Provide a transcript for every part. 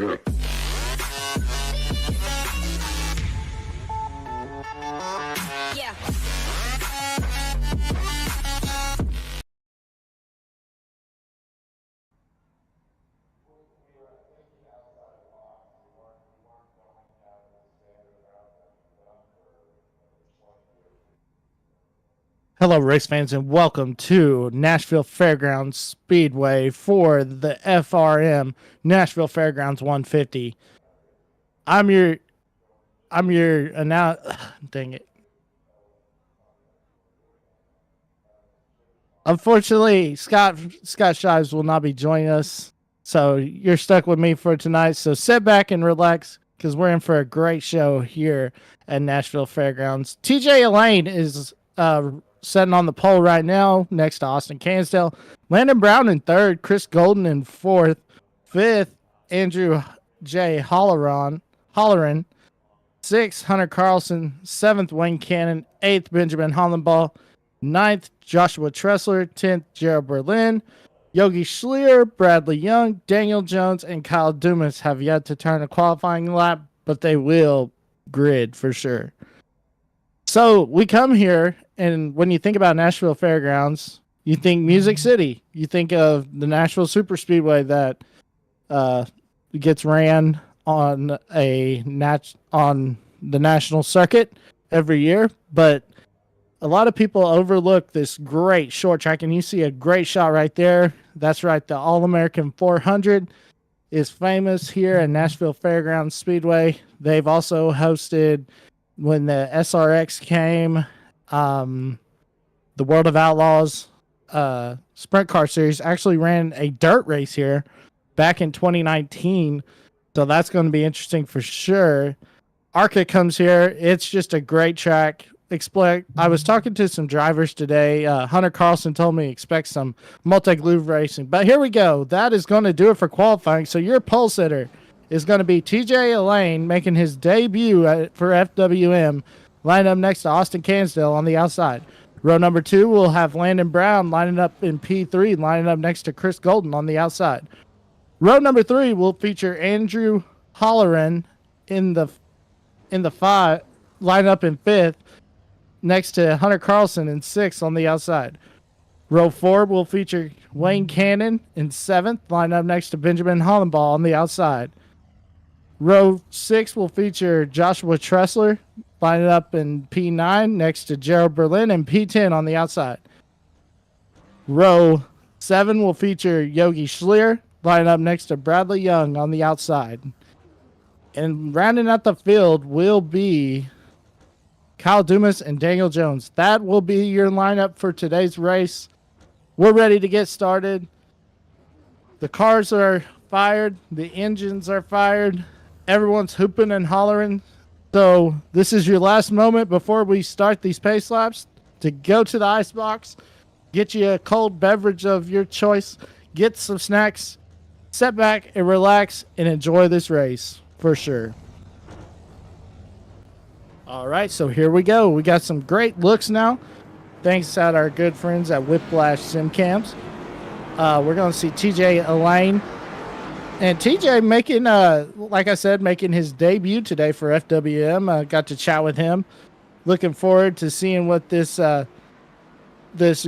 Yeah. Hello, race fans, and welcome to Nashville Fairgrounds Speedway for the FRM Nashville Fairgrounds 150. I'm your dang it. Unfortunately, Scott Shives will not be joining us, so you're stuck with me for tonight. So sit back and relax because we're in for a great show here at Nashville Fairgrounds. TJ Elaine is sitting on the pole right now next to Austin Cansdale. Landon Brown in third, Chris Golden in fourth, fifth, Andrew J. Holleran, sixth, Hunter Carlson, seventh, Wayne Cannon, eighth, Benjamin Hollenbaugh, ninth, Joshua Tressler, 10th, Gerald Berlin, Yogi Schlier, Bradley Young, Daniel Jones, and Kyle Dumas have yet to turn a qualifying lap, but they will grid for sure. So we come here, and when you think about Nashville Fairgrounds, you think Music City. You think of the Nashville Super Speedway that gets ran on the national circuit every year. But a lot of people overlook this great short track, and you see a great shot right there. That's right, the All-American 400 is famous here at Nashville Fairgrounds Speedway. They've also hosted, when the SRX came, the World of Outlaws Sprint Car Series actually ran a dirt race here back in 2019. So that's going to be interesting for sure. Arca comes here. It's just a great track. I was talking to some drivers today. Hunter Carlson told me expect some multi-groove racing. But here we go. That is going to do it for qualifying. So your pole sitter is going to be TJ Elaine making his debut for FWM, lined up next to Austin Cansdale on the outside. Row number 2 will have Landon Brown lining up in P3, lining up next to Chris Golden on the outside. Row number 3 will feature Andrew Holleran in the 5, line up in 5th, next to Hunter Carlson in 6th on the outside. Row 4 will feature Wayne Cannon in 7th, line up next to Benjamin Hollenbaugh on the outside. Row 6 will feature Joshua Tressler, lining up in P9 next to Gerald Berlin and P10 on the outside. Row 7 will feature Yogi Schlier, lining up next to Bradley Young on the outside. And rounding out the field will be Kyle Dumas and Daniel Jones. That will be your lineup for today's race. We're ready to get started. The cars are fired. The engines are fired. Everyone's hooping and hollering. So this is your last moment before we start these pace laps to go to the ice box, get you a cold beverage of your choice, get some snacks, sit back and relax and enjoy this race for sure. All right, so here we go. We got some great looks now, thanks to our good friends at Whiplash Simcams. We're going to see TJ Elaine. And TJ making, like I said, making his debut today for FWM. Got to chat with him. Looking forward to seeing what this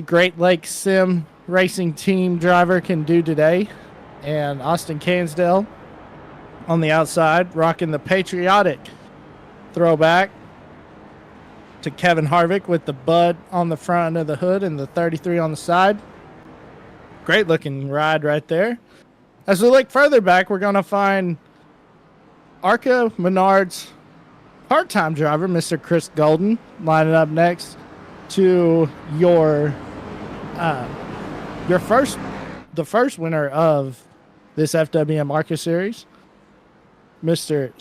Great Lakes Sim racing team driver can do today. And Austin Cansdale on the outside, rocking the patriotic throwback to Kevin Harvick with the Bud on the front of the hood and the 33 on the side. Great looking ride right there. As we look further back, we're going to find Arca Menard's part-time driver, Mr. Chris Golden, lining up next to the first winner of this FWM Arca series, Andrew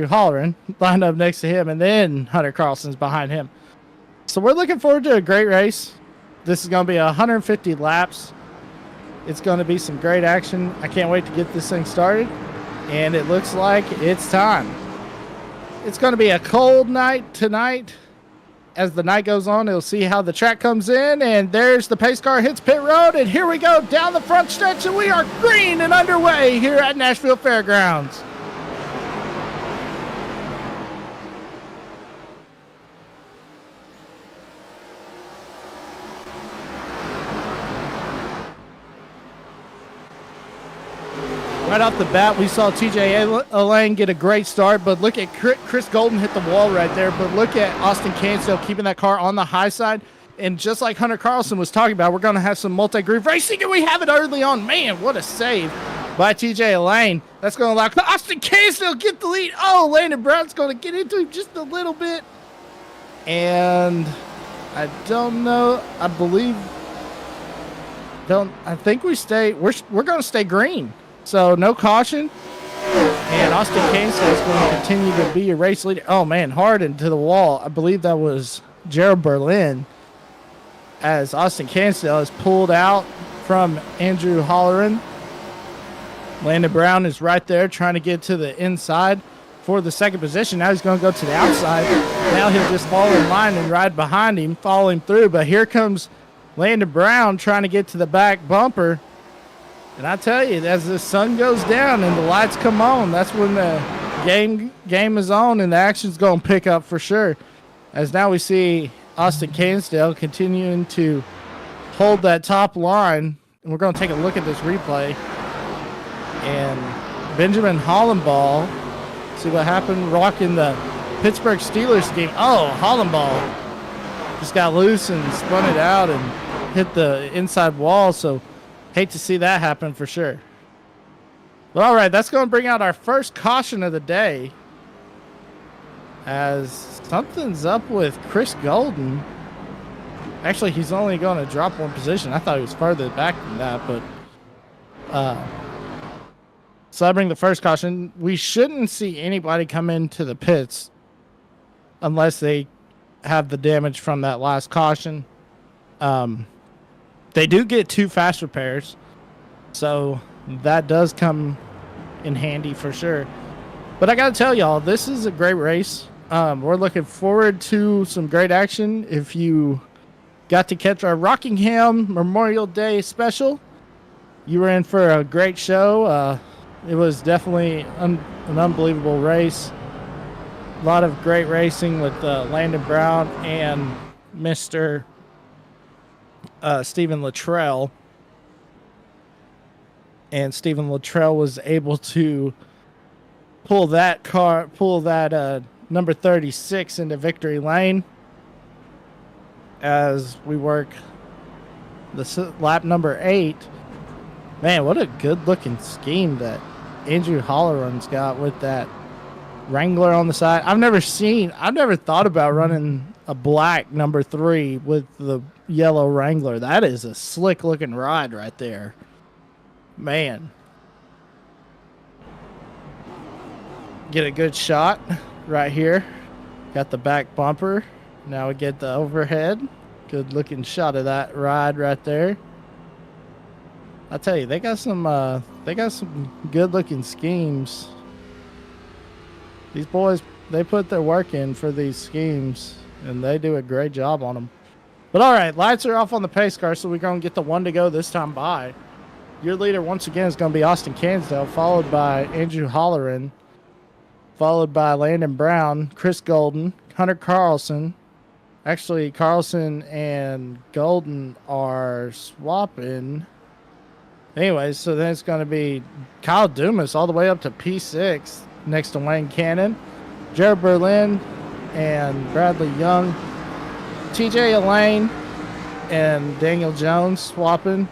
Holleran, lined up next to him, and then Hunter Carlson's behind him. So we're looking forward to a great race. This is going to be 150 laps. It's going to be some great action. I can't wait to get this thing started. And it looks like it's time. It's going to be a cold night tonight. as the night goes on, it'll see how the track comes in, and there's the pace car hits pit road, and here we go down the front stretch, and we are green and underway here at Nashville Fairgrounds. Right off the bat, we saw TJ Elaine get a great start, but look at Chris Golden hit the wall right there. But look at Austin Cansdale keeping that car on the high side. And just like Hunter Carlson was talking about, we're going to have some multi-groove racing, and we have it early on. Man, what a save by TJ Elaine. That's going to allow Austin Cansdale get the lead. Oh, Landon Brown's going to get into him just a little bit. And I don't know. I think we're going to stay green. So no caution, and Austin Cansdale is going to continue to be a race leader. Oh man, hard into the wall. I believe that was Gerald Berlin, as Austin Cansdale is pulled out from Andrew Holleran. Landon Brown is right there trying to get to the inside for the second position. Now he's going to go to the outside. Now he'll just fall in line and ride behind him, follow him through. But here comes Landon Brown trying to get to the back bumper. And I tell you, as the sun goes down and the lights come on, that's when the game is on and the action's going to pick up for sure. As now we see Austin Cansdale continuing to hold that top line. And we're going to take a look at this replay. And Benjamin Hollenball, see what happened, rocking the Pittsburgh Steelers game. Oh, Hollenball just got loose and spun it out and hit the inside wall. So hate to see that happen for sure. But all right, that's going to bring out our first caution of the day, as something's up with Chris Golden. Actually, he's only going to drop one position. I thought he was further back than that, but so I bring the first caution. We shouldn't see anybody come into the pits unless they have the damage from that last caution. They do get 2 fast repairs, so that does come in handy for sure. But I got to tell y'all, this is a great race. We're looking forward to some great action. If you got to catch our Rockingham Memorial Day special, you were in for a great show. It was definitely an unbelievable race. A lot of great racing with Landon Brown and Mr. Stephen Luttrell. And Stephen Luttrell was able to pull that number 36 into victory lane as we work the lap number 8. Man, what a good looking scheme that Andrew Holleran's got with that Wrangler on the side. I've never thought about running a black number 3 with the yellow Wrangler. That is a slick looking ride right there. Man. Get a good shot right here. Got the back bumper. Now we get the overhead. Good looking shot of that ride right there. I tell you, they got some good looking schemes. These boys, they put their work in for these schemes, and they do a great job on them. But all right, lights are off on the pace car, so we're going to get the 1 to go this time by. Your leader, once again, is going to be Austin Cansdale, followed by Andrew Holleran, followed by Landon Brown, Chris Golden, Hunter Carlson. Actually, Carlson and Golden are swapping. Anyways, so then it's going to be Kyle Dumas all the way up to P6 next to Wayne Cannon, Jared Berlin, and Bradley Young. TJ Elaine and Daniel Jones swapping.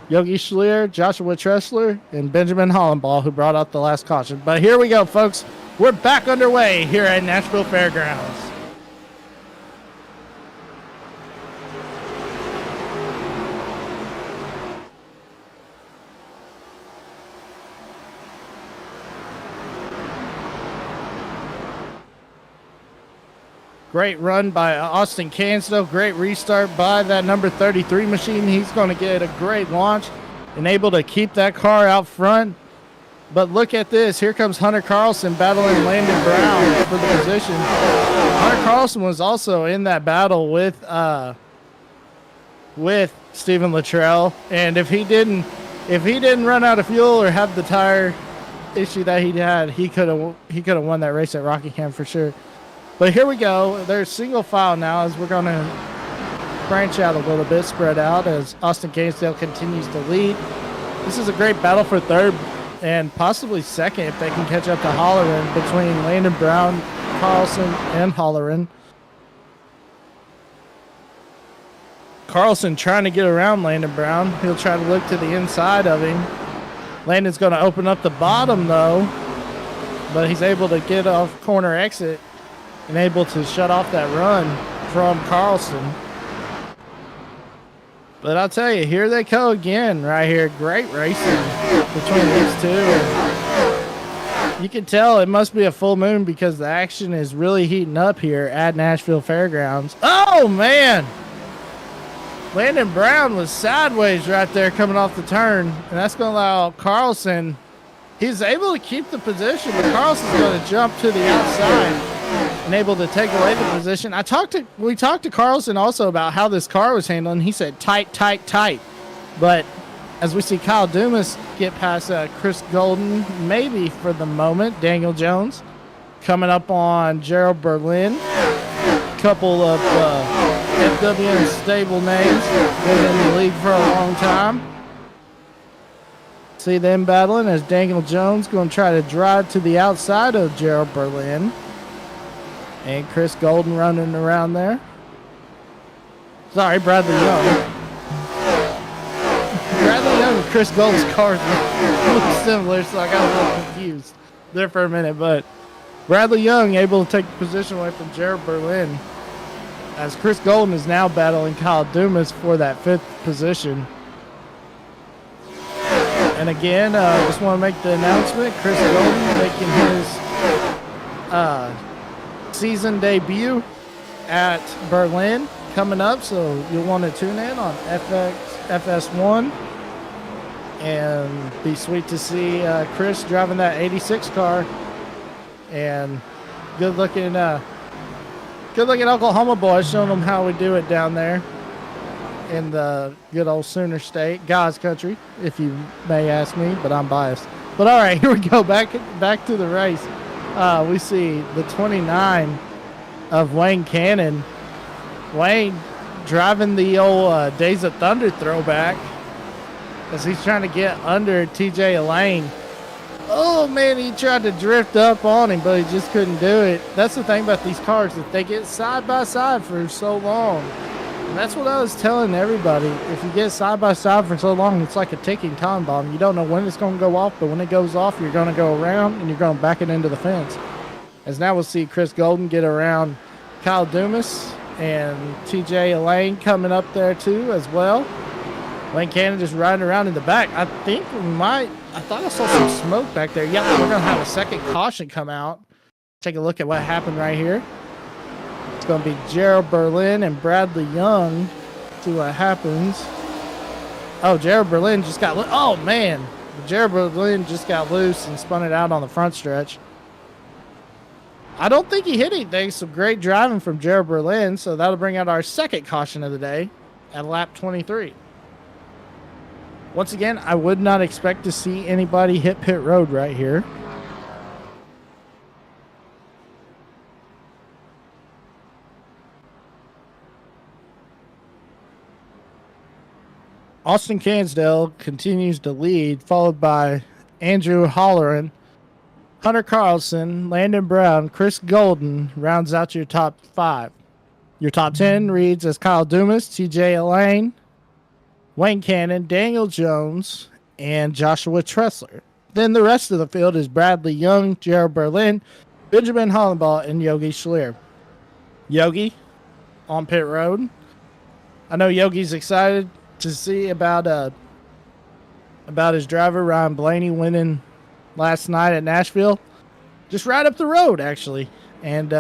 Yogi Schleer, Joshua Tressler, and Benjamin Hollenball, who brought out the last caution. But here we go, folks. We're back underway here at Nashville Fairgrounds. Great run by Austin Cansdale. Great restart by that number 33 machine. He's going to get a great launch and able to keep that car out front. But look at this. Here comes Hunter Carlson battling Landon Brown for the position. Hunter Carlson was also in that battle with Stephen Luttrell, and if he didn't run out of fuel or have the tire issue that he had, he could have won that race at Rockingham for sure. But here we go. There's single file now as we're gonna branch out a little bit, spread out as Austin Gainesdale continues to lead. This is a great battle for third and possibly second if they can catch up to Holleran between Landon Brown, Carlson, and Holleran. Carlson trying to get around Landon Brown. He'll try to look to the inside of him. Landon's going to open up the bottom though, but he's able to get off corner exit and able to shut off that run from Carlson. But I'll tell you, here they go again right here. Great racing between these two. And you can tell it must be a full moon because the action is really heating up here at Nashville Fairgrounds. Oh, man. Landon Brown was sideways right there coming off the turn. And that's going to allow Carlson. He's able to keep the position, but Carlson's going to jump to the outside and able to take away the position. We talked to Carlson also about how this car was handling. He said tight, tight, tight. But as we see Kyle Dumas get past Chris Golden, maybe for the moment, Daniel Jones coming up on Gerald Berlin. Couple of FWN stable names. Been in the league for a long time. See them battling as Daniel Jones going to try to drive to the outside of Gerald Berlin. And Chris Golden running around there. Sorry, Bradley Young. Bradley Young and Chris Golden's cars look similar, so I got a little confused there for a minute. But Bradley Young able to take the position away from Gerald Berlin as Chris Golden is now battling Kyle Dumas for that 5th position. And again, just want to make the announcement, Chris Golden making his season debut at Berlin coming up, so you'll want to tune in on FS1 and be sweet to see Chris driving that 86 car. And good looking Oklahoma boys showing them how we do it down there in the good old Sooner State, God's country, if you may ask me, but I'm biased. But all right, here we go, back to the race. We see the 29 of Wayne Cannon. Wayne driving the old Days of Thunder throwback as he's trying to get under TJ Elaine. Oh, man, he tried to drift up on him, but he just couldn't do it. That's the thing about these cars, that they get side by side for so long. And that's what I was telling everybody. If you get side by side for so long, it's like a ticking time bomb. You don't know when it's going to go off, but when it goes off, you're going to go around and you're going to back it into the fence. As now we'll see Chris Golden get around Kyle Dumas and TJ Elaine coming up there too as well. Wayne Cannon just riding around in the back. I thought I saw some smoke back there. Yeah, we're going to have a second caution come out. Take a look at what happened right here. It's going to be Gerald Berlin and Bradley Young. See what happens. Oh, Gerald Berlin just got loose. Oh, man. Gerald Berlin just got loose and spun it out on the front stretch. I don't think he hit anything, so great driving from Gerald Berlin. So that'll bring out our second caution of the day at lap 23. Once again, I would not expect to see anybody hit pit road right here. Austin Cansdale continues to lead, followed by Andrew Holleran, Hunter Carlson, Landon Brown, Chris Golden rounds out your top 5. Your top 10 reads as Kyle Dumas, TJ Elaine, Wayne Cannon, Daniel Jones, and Joshua Tressler. Then the rest of the field is Bradley Young, Gerald Berlin, Benjamin Hollenbaugh, and Yogi Schleer. Yogi on pit road. I know Yogi's excited to see about his driver, Ryan Blaney, winning last night at Nashville. Just right up the road, actually. And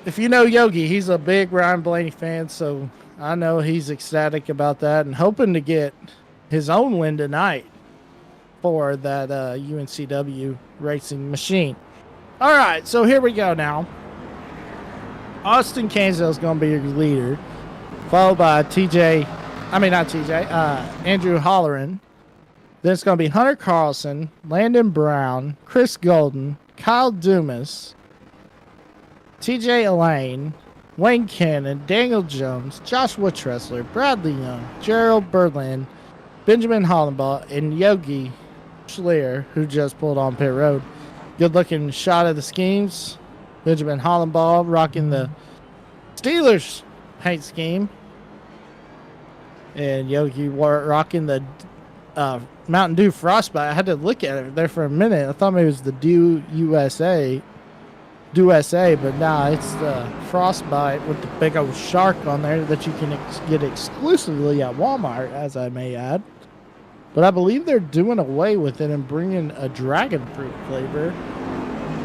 if you know Yogi, he's a big Ryan Blaney fan, so I know he's ecstatic about that and hoping to get his own win tonight for that UNCW racing machine. All right, so here we go now. Austin Cansdale is going to be your leader, followed by Andrew Holleran. Then it's going to be Hunter Carlson, Landon Brown, Chris Golden, Kyle Dumas, TJ Elaine, Wayne Cannon, Daniel Jones, Joshua Tressler, Bradley Young, Gerald Berlin, Benjamin Hollenbaugh, and Yogi Schleer, who just pulled on pit road. Good looking shot of the schemes. Benjamin Hollenbaugh rocking the Steelers paint scheme. And Yogi rocking the Mountain Dew Frostbite. I had to look at it there for a minute. I thought maybe it was the Dew USA, but nah, it's the Frostbite with the big old shark on there that you can get exclusively at Walmart, as I may add. But I believe they're doing away with it and bringing a dragon fruit flavor,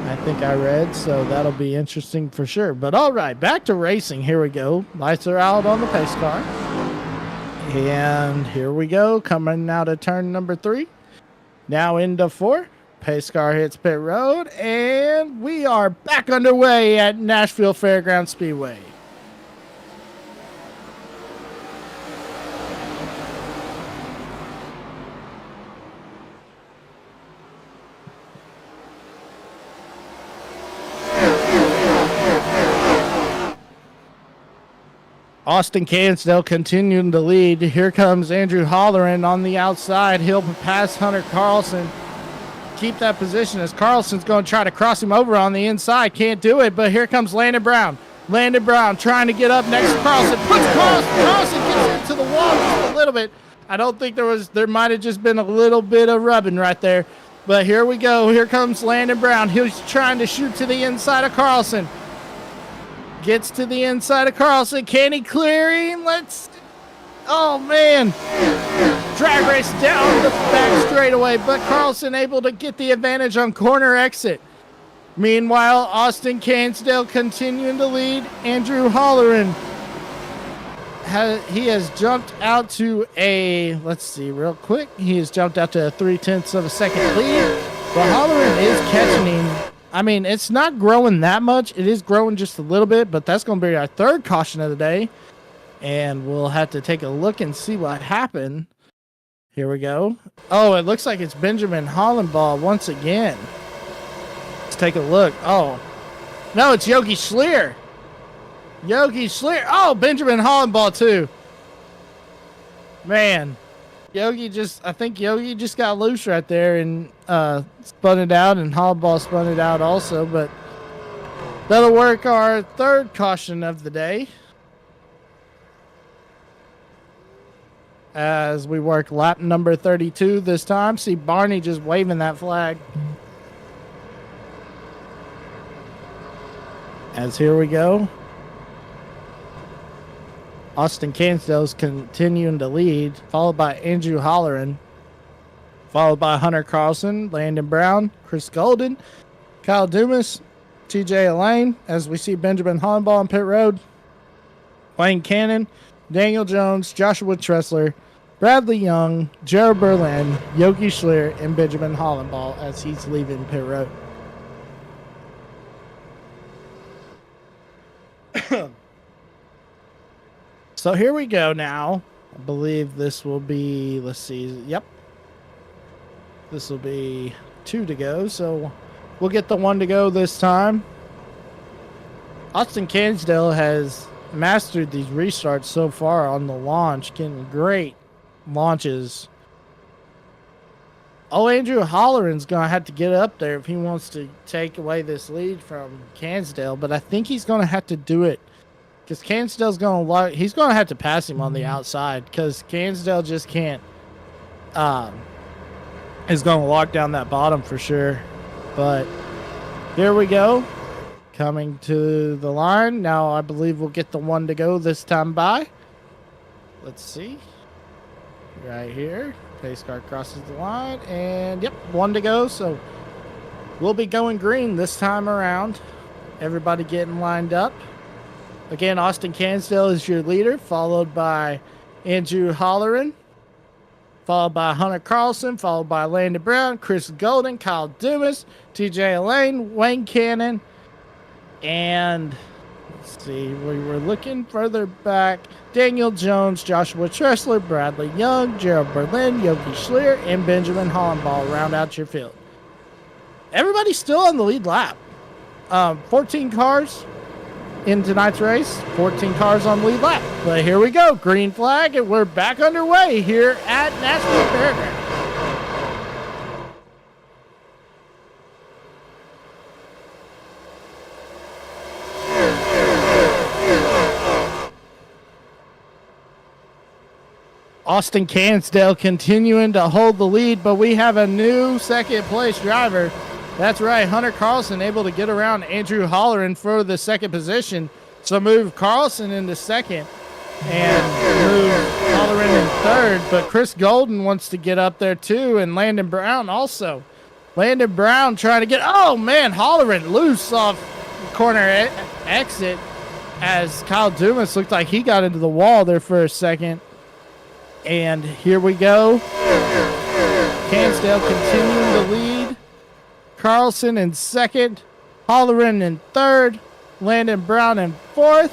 I think I read, so that'll be interesting for sure. But all right, back to racing. Here we go. Lights are out on the pace car. And here we go, coming out of turn number 3. Now into 4. Pace car hits pit road, and we are back underway at Nashville Fairgrounds Speedway. Austin Cansdale continuing to lead. Here comes Andrew Holleran on the outside. He'll pass Hunter Carlson. Keep that position as Carlson's going to try to cross him over on the inside. Can't do it, but here comes Landon Brown. Landon Brown trying to get up next to Carlson. Puts Carlson gets into the wall just a little bit. I don't think there might have just been a little bit of rubbing right there. But here we go. Here comes Landon Brown. He's trying to shoot to the inside of Carlson. Gets to the inside of Carlson. Can he clear him? Oh, man. Drag race down the back straightaway, but Carlson able to get the advantage on corner exit. Meanwhile, Austin Cansdale continuing to lead. Andrew Holleran. He has jumped out to let's see real quick. He has jumped out to a 0.3 of a second lead. But Holleran is catching him. I mean, it's not growing that much. It is growing just a little bit, but that's going to be our third caution of the day. And we'll have to take a look and see what happened. Here we go. Oh, it looks like it's Benjamin Hollenbaugh once again. Let's take a look. Oh, no, it's Yogi Schleer. Oh, Benjamin Hollenbaugh too. Man. I think Yogi just got loose right there and spun it out, and Hollenbaugh spun it out also, but that'll work our third caution of the day as we work lap number 32 this time. See Barney just waving that flag. As here we go. Austin Cansdale's continuing to lead, followed by Andrew Holleran, followed by Hunter Carlson, Landon Brown, Chris Golden, Kyle Dumas, TJ Elaine, as we see Benjamin Hollenbaugh on pit road, Wayne Cannon, Daniel Jones, Joshua Tressler, Bradley Young, Gerald Berlin, Yogi Schleer, and Benjamin Hollenbaugh as he's leaving pit road. So here we go now. I believe this will be, let's see, yep. This will be 2 to go, so we'll get the 1 to go this time. Austin Cansdale has mastered these restarts so far on the launch, getting great launches. Oh, Andrew Holleran's going to have to get up there if he wants to take away this lead from Cansdale, but I think he's going to have to do it. Because Cansdale's he's going to have to pass him on the outside because Cansdale just can't, is going to lock down that bottom for sure. But here we go. Coming to the line. Now I believe we'll get the 1 to go this time by. Let's see. Right here. Pace car crosses the line. And yep, 1 to go. So we'll be going green this time around. Everybody getting lined up. Again, Austin Cansdale is your leader, followed by Andrew Holleran, followed by Hunter Carlson, followed by Landon Brown, Chris Golden, Kyle Dumas, TJ Lane, Wayne Cannon, and let's see, we were looking further back. Daniel Jones, Joshua Tressler, Bradley Young, Gerald Berlin, Yogi Schleer, and Benjamin Hollenball round out your field. Everybody's still on the lead lap. 14 cars in tonight's race, 14 cars on the lead lap. But here we go, green flag, and we're back underway here at Nashville Fairgrounds. Austin Cansdale continuing to hold the lead, but we have a new second place driver. That's right, Hunter Carlson able to get around Andrew Holleran for the second position. So move Carlson into second and move Holleran in third. But Chris Golden wants to get up there too, and Landon Brown also. Landon Brown trying to get, oh man, Holleran loose off corner exit as Kyle Dumas looked like he got into the wall there for a second. And here we go. Cansdale continuing to lead. Carlson in second. Holleran in third. Landon Brown in fourth.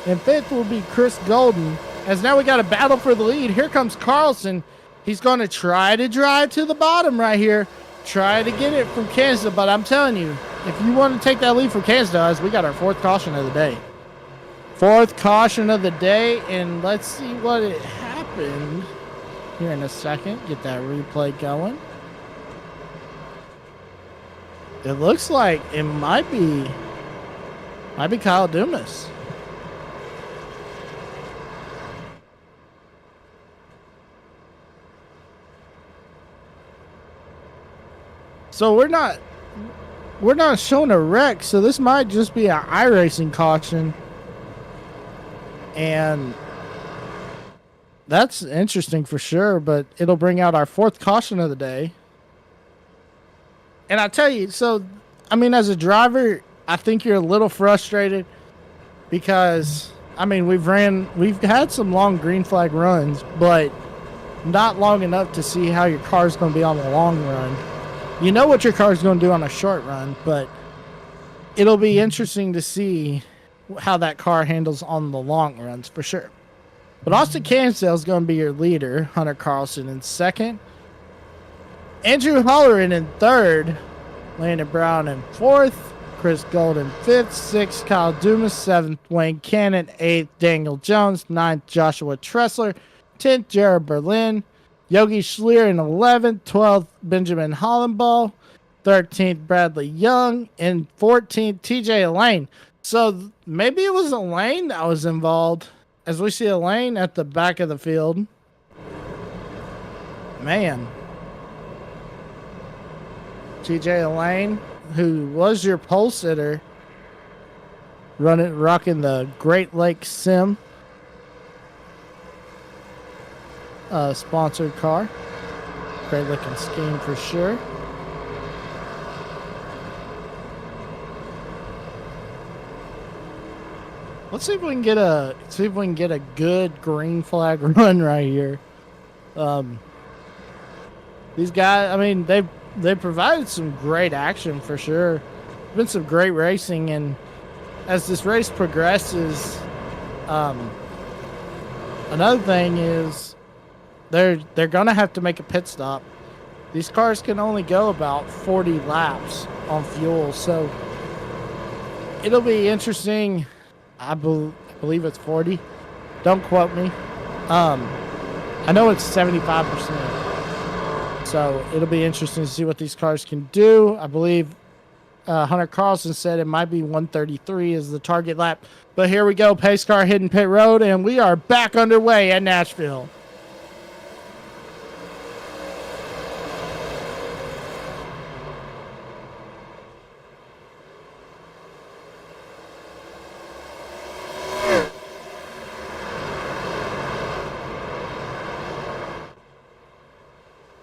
And fifth will be Chris Golden. As now we got a battle for the lead. Here comes Carlson. He's going to try to drive to the bottom right here. Try to get it from Cansdale. But I'm telling you, if you want to take that lead from Cansdale, as we got our fourth caution of the day. Fourth caution of the day. And let's see what it happened here in a second. Get that replay going. It looks like it might be Kyle Dumas. So we're not showing a wreck, so this might just be an Iracing caution. And that's interesting for sure, but it'll bring out our fourth caution of the day. And I tell you, so, I mean, as a driver, I think you're a little frustrated because, I mean, we've had some long green flag runs, but not long enough to see how your car's going to be on the long run. You know what your car's going to do on a short run, but it'll be interesting to see how that car handles on the long runs for sure. But Austin Cansdale is going to be your leader. Hunter Carlson in second. Andrew Holleran in third. Landon Brown in fourth. Chris Golden fifth. Sixth, Kyle Dumas. Seventh, Wayne Cannon. Eighth, Daniel Jones. Ninth, Joshua Tressler. 10th, Jared Berlin. Yogi Schleer in 11th. 12th, Benjamin Hollenball. 13th, Bradley Young. And 14th, TJ Lane. So maybe it was Lane that was involved. As we see a Lane at the back of the field. Man. TJ Lane, who was your pole sitter, rocking the Great Lakes Sim sponsored car. Great looking scheme for sure. Let's see if we can get a good green flag run right here. These guys, I mean, they provided some great action for sure. Been some great racing, and as this race progresses, another thing is they're gonna have to make a pit stop. These cars can only go about 40 laps on fuel, so it'll be interesting. I believe it's 40. Don't quote me. I know it's 75%. So it'll be interesting to see what these cars can do. I believe Hunter Carlson said it might be 133 as the target lap. But here we go. Pace car hitting pit road, and we are back underway at Nashville.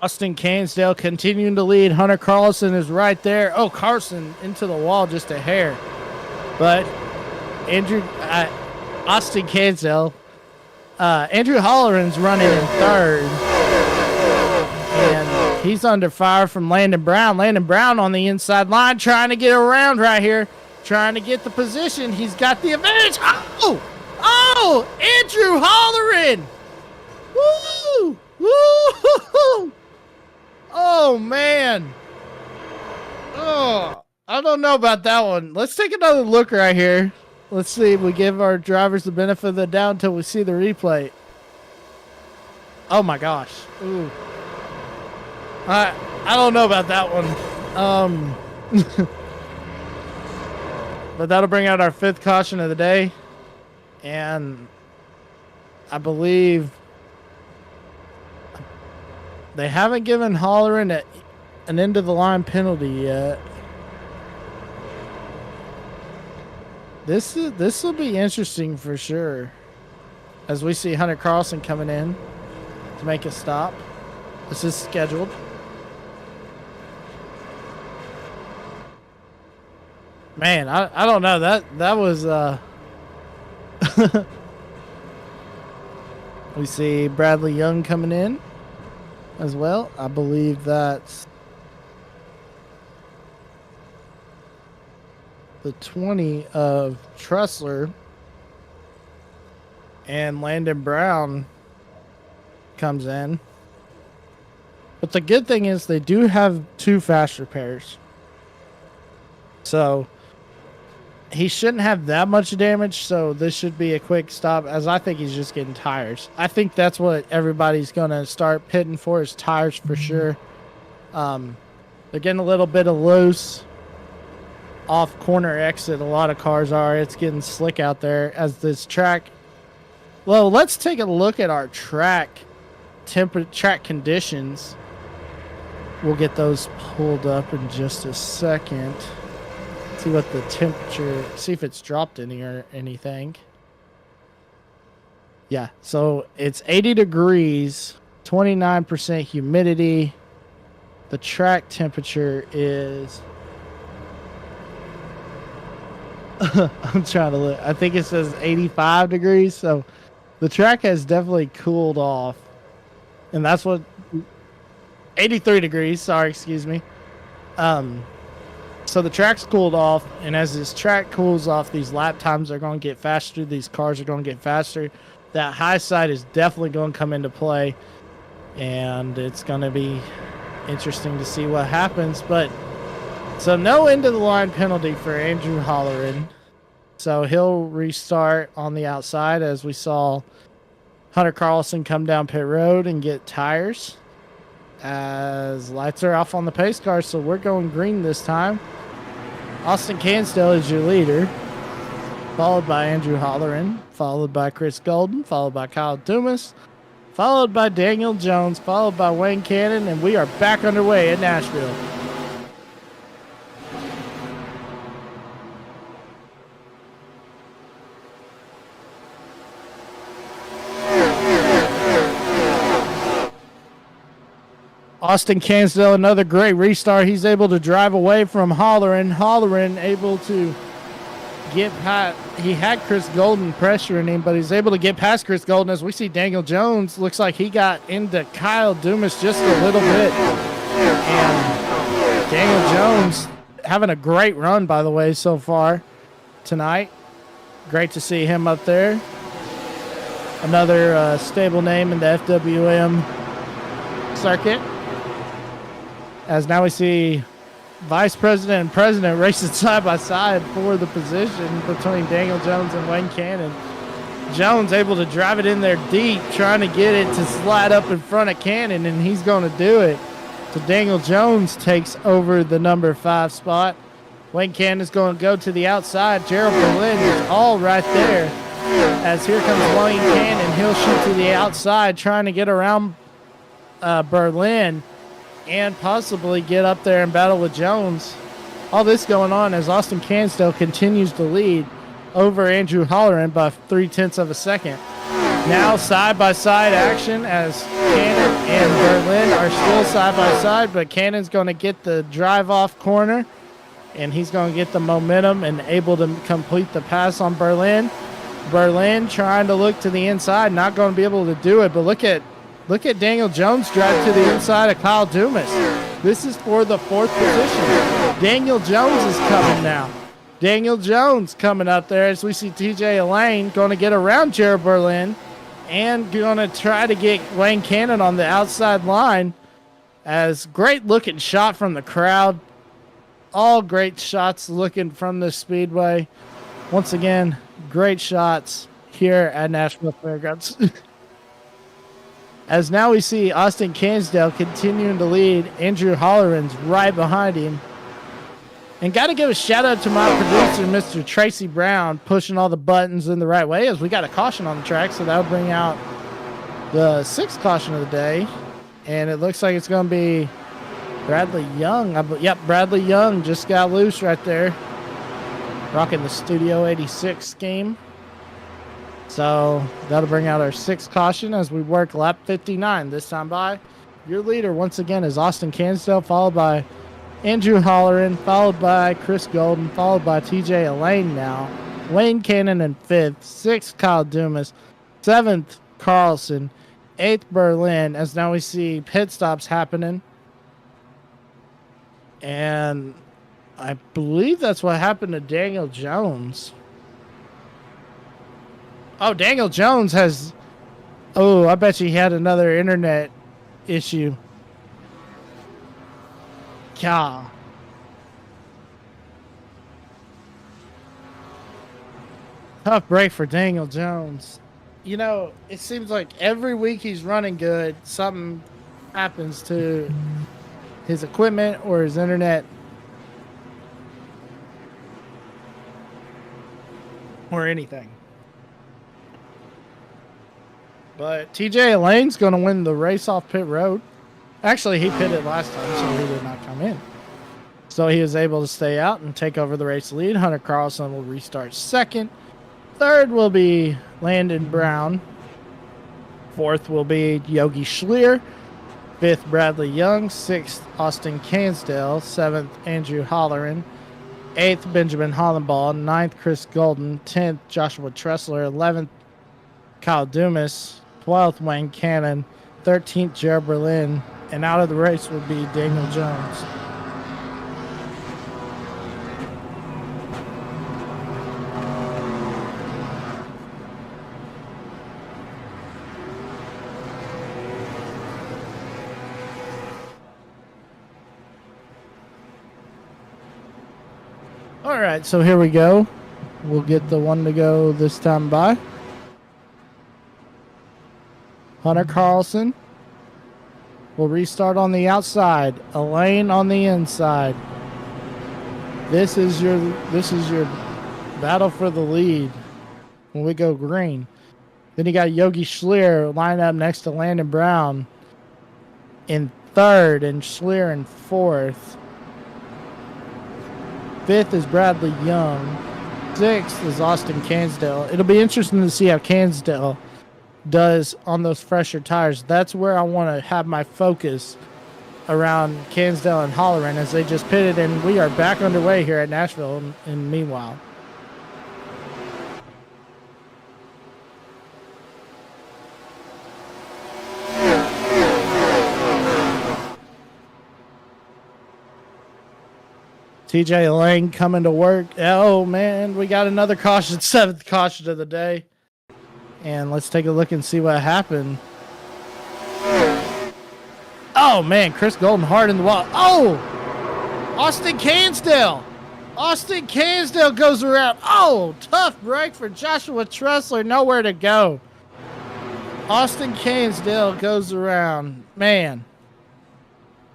Austin Cansdale continuing to lead. Hunter Carlson is right there. Oh, Carlson into the wall just a hair. But Austin Cansdale, Andrew Holleran's running in third. He's under fire from Landon Brown. Landon Brown on the inside line trying to get around right here. Trying to get the position. He's got the advantage. Oh! Oh! Andrew Holleran! Woo! Woo! Oh, man. Oh, I don't know about that one. Let's take another look right here. Let's see if we give our drivers the benefit of the doubt until we see the replay. Oh, my gosh. Ooh. I don't know about that one. But that'll bring out our 5th caution of the day. And I believe they haven't given Holleran an end of the line penalty yet. This will be interesting for sure. As we see Hunter Carlson coming in to make a stop. This is scheduled. Man, I don't know. That was we see Bradley Young coming in as well. I believe that's the 20 of Tressler, and Landon Brown comes in. But the good thing is they do have 2 fast repairs. So he shouldn't have that much damage, so this should be a quick stop, as I think he's just getting tires. I think that's what everybody's going to start pitting for, is tires for sure. They're getting a little bit of loose off corner exit. A lot of cars are. It's getting slick out there as this track. Well, let's take a look at our track conditions. We'll get those pulled up in just a second. See what the temperature, see if it's dropped any or anything. Yeah, so it's 80 degrees, 29% humidity. The track temperature is I'm trying to look. I think it says 85 degrees, so the track has definitely cooled off. And that's what 83 degrees, sorry, excuse me. So the track's cooled off, and as this track cools off, these lap times are going to get faster. These cars are going to get faster. That high side is definitely going to come into play, and it's going to be interesting to see what happens. But so no end of the line penalty for Andrew Holleran. So he'll restart on the outside, as we saw Hunter Carlson come down pit road and get tires. As lights are off on the pace car, so we're going green this time. Austin Cansdale is your leader, followed by Andrew Holleran, followed by Chris Golden, followed by Kyle Dumas, followed by Daniel Jones, followed by Wayne Cannon, and we are back underway at Nashville. Austin Cansdale, another great restart. He's able to drive away from Holleran. Holleran able to get past. He had Chris Golden pressuring him, but he's able to get past Chris Golden. As we see Daniel Jones, looks like he got into Kyle Dumas just a little bit. And Daniel Jones having a great run, by the way, so far tonight. Great to see him up there. Another stable name in the FWM circuit. As now we see Vice President and President racing side by side for the position between Daniel Jones and Wayne Cannon. Jones able to drive it in there deep, trying to get it to slide up in front of Cannon, and he's going to do it. So Daniel Jones takes over the number 5 spot. Wayne Cannon is going to go to the outside. Gerald Berlin is all right there. As here comes Wayne Cannon, he'll shoot to the outside, trying to get around Berlin and possibly get up there and battle with Jones. All this going on as Austin Cansdale continues to lead over Andrew Holleran by 0.3 of a second. Now side-by-side action as Cannon and Berlin are still side-by-side, but Cannon's going to get the drive-off corner, and he's going to get the momentum and able to complete the pass on Berlin. Berlin trying to look to the inside, not going to be able to do it, but look at Look at Daniel Jones drive to the inside of Kyle Dumas. This is for the 4th position. Daniel Jones is coming now. Daniel Jones coming up there as we see TJ Elaine going to get around Jared Berlin and going to try to get Wayne Cannon on the outside line. As great looking shot from the crowd. All great shots looking from the Speedway. Once again, great shots here at Nashville Fairgrounds. As now we see Austin Cansdale continuing to lead. Andrew Holleran's right behind him. And got to give a shout out to my producer, Mr. Tracy Brown, pushing all the buttons in the right way as we got a caution on the track. So that'll bring out the 6th caution of the day. And it looks like it's going to be Bradley Young. Yep, Bradley Young just got loose right there. Rocking the Studio 86 scheme. So that'll bring out our 6th caution as we work lap 59 this time by. Your leader once again is Austin Cansdale, followed by Andrew Holleran, followed by Chris Golden, followed by TJ Elaine now. Wayne Cannon in 5th, 6th Kyle Dumas, 7th Carlson, 8th Berlin, as now we see pit stops happening. And I believe that's what happened to Daniel Jones. Oh, Daniel Jones has... Oh, I bet you he had another internet issue. Yeah. Tough break for Daniel Jones. You know, it seems like every week he's running good, something happens to his equipment or his internet or anything. But TJ Elaine's going to win the race off pit road. Actually, he pitted last time, so he did not come in. So he was able to stay out and take over the race lead. Hunter Carlson will restart 2nd. 3rd will be Landon Brown. 4th will be Yogi Schleer. 5th, Bradley Young. 6th, Austin Cansdale. 7th, Andrew Holleran. 8th, Benjamin Hollenball. 9th, Chris Golden. 10th, Joshua Tressler. 11th, Kyle Dumas. 12th, Wayne Cannon. 13th, Jared Berlin. And out of the race would be Daniel Jones. All right, so here we go. We'll get the one to go this time by. Hunter Carlson will restart on the outside. Elaine on the inside. This is your battle for the lead when we go green. Then you got Yogi Schleer lined up next to Landon Brown in 3rd and Schleer in 4th. 5th is Bradley Young. 6th is Austin Cansdale. It'll be interesting to see how Cansdale does on those fresher tires. That's where I want to have my focus around Cansdale and Holleran as they just pitted, and we are back underway here at Nashville in meanwhile. TJ Elaine coming to work. Oh, man, we got another caution, 7th caution of the day. And let's take a look and see what happened. Oh, man, Chris Golden hard in the wall. Oh, Austin Cansdale. Austin Cansdale goes around. Oh, tough break for Joshua Tressler. Nowhere to go. Austin Cansdale goes around. Man.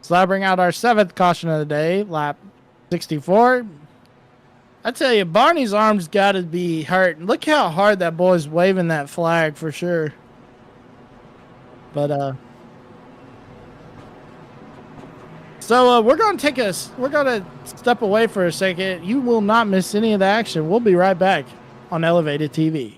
So that'll bring out our 7th caution of the day, lap 64. I tell you, Barney's arms got to be hurt. Look how hard that boy's waving that flag for sure. But so we're gonna step away for a second. You will not miss any of the action. We'll be right back on Elevated TV.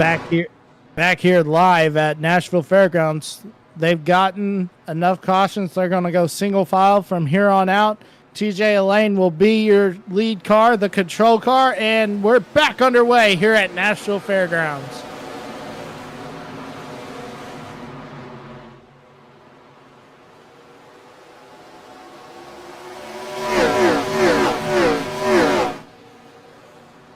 back here live at Nashville Fairgrounds. They've gotten enough cautions. They're going to go single file from here on out. TJ Elaine will be your lead car, the control car, and we're back underway here at Nashville Fairgrounds.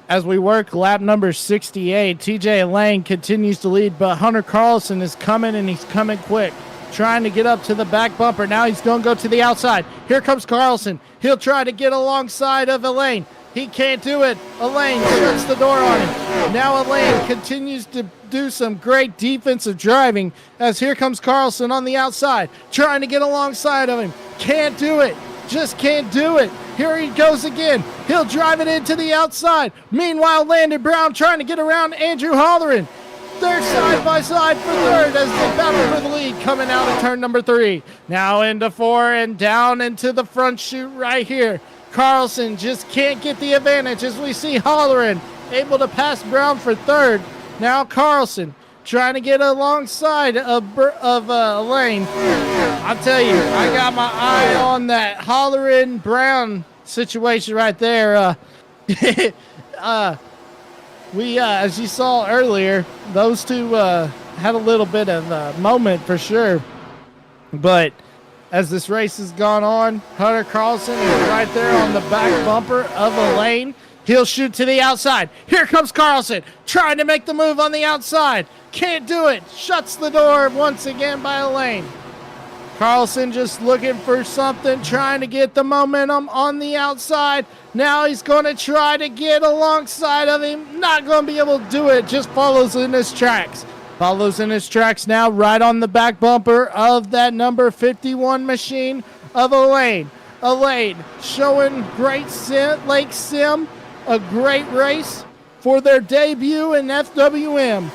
As we work lap number 68, TJ Elaine continues to lead, but Hunter Carlson is coming, and he's coming quick, trying to get up to the back bumper. Now he's going to go to the outside. Here comes Carlson. He'll try to get alongside of Elaine. He can't do it. Elaine shuts the door on him. Now Elaine continues to do some great defensive driving as here comes Carlson on the outside, trying to get alongside of him. Can't do it. Just can't do it. Here he goes again. He'll drive it into the outside. Meanwhile, Landon Brown trying to get around Andrew Holleran. They're side by side for third as they battle for the lead coming out of turn number 3. Now into 4 and down into the front chute right here. Carlson just can't get the advantage as we see Holleran able to pass Brown for third. Now Carlson trying to get alongside of Elaine. I'll tell you, I got my eye on that Holleran Brown situation right there. As you saw earlier, those two had a little bit of a moment for sure. But as this race has gone on, Hunter Carlson is right there on the back bumper of Elaine. He'll shoot to the outside. Here comes Carlson, trying to make the move on the outside. Can't do it. Shuts the door once again by Elaine. Carlson just looking for something, trying to get the momentum on the outside. Now he's going to try to get alongside of him. Not going to be able to do it. Just follows in his tracks. Follows in his tracks now right on the back bumper of that number 51 machine of Elaine. Elaine showing great lake sim, a great race for their debut in FWM.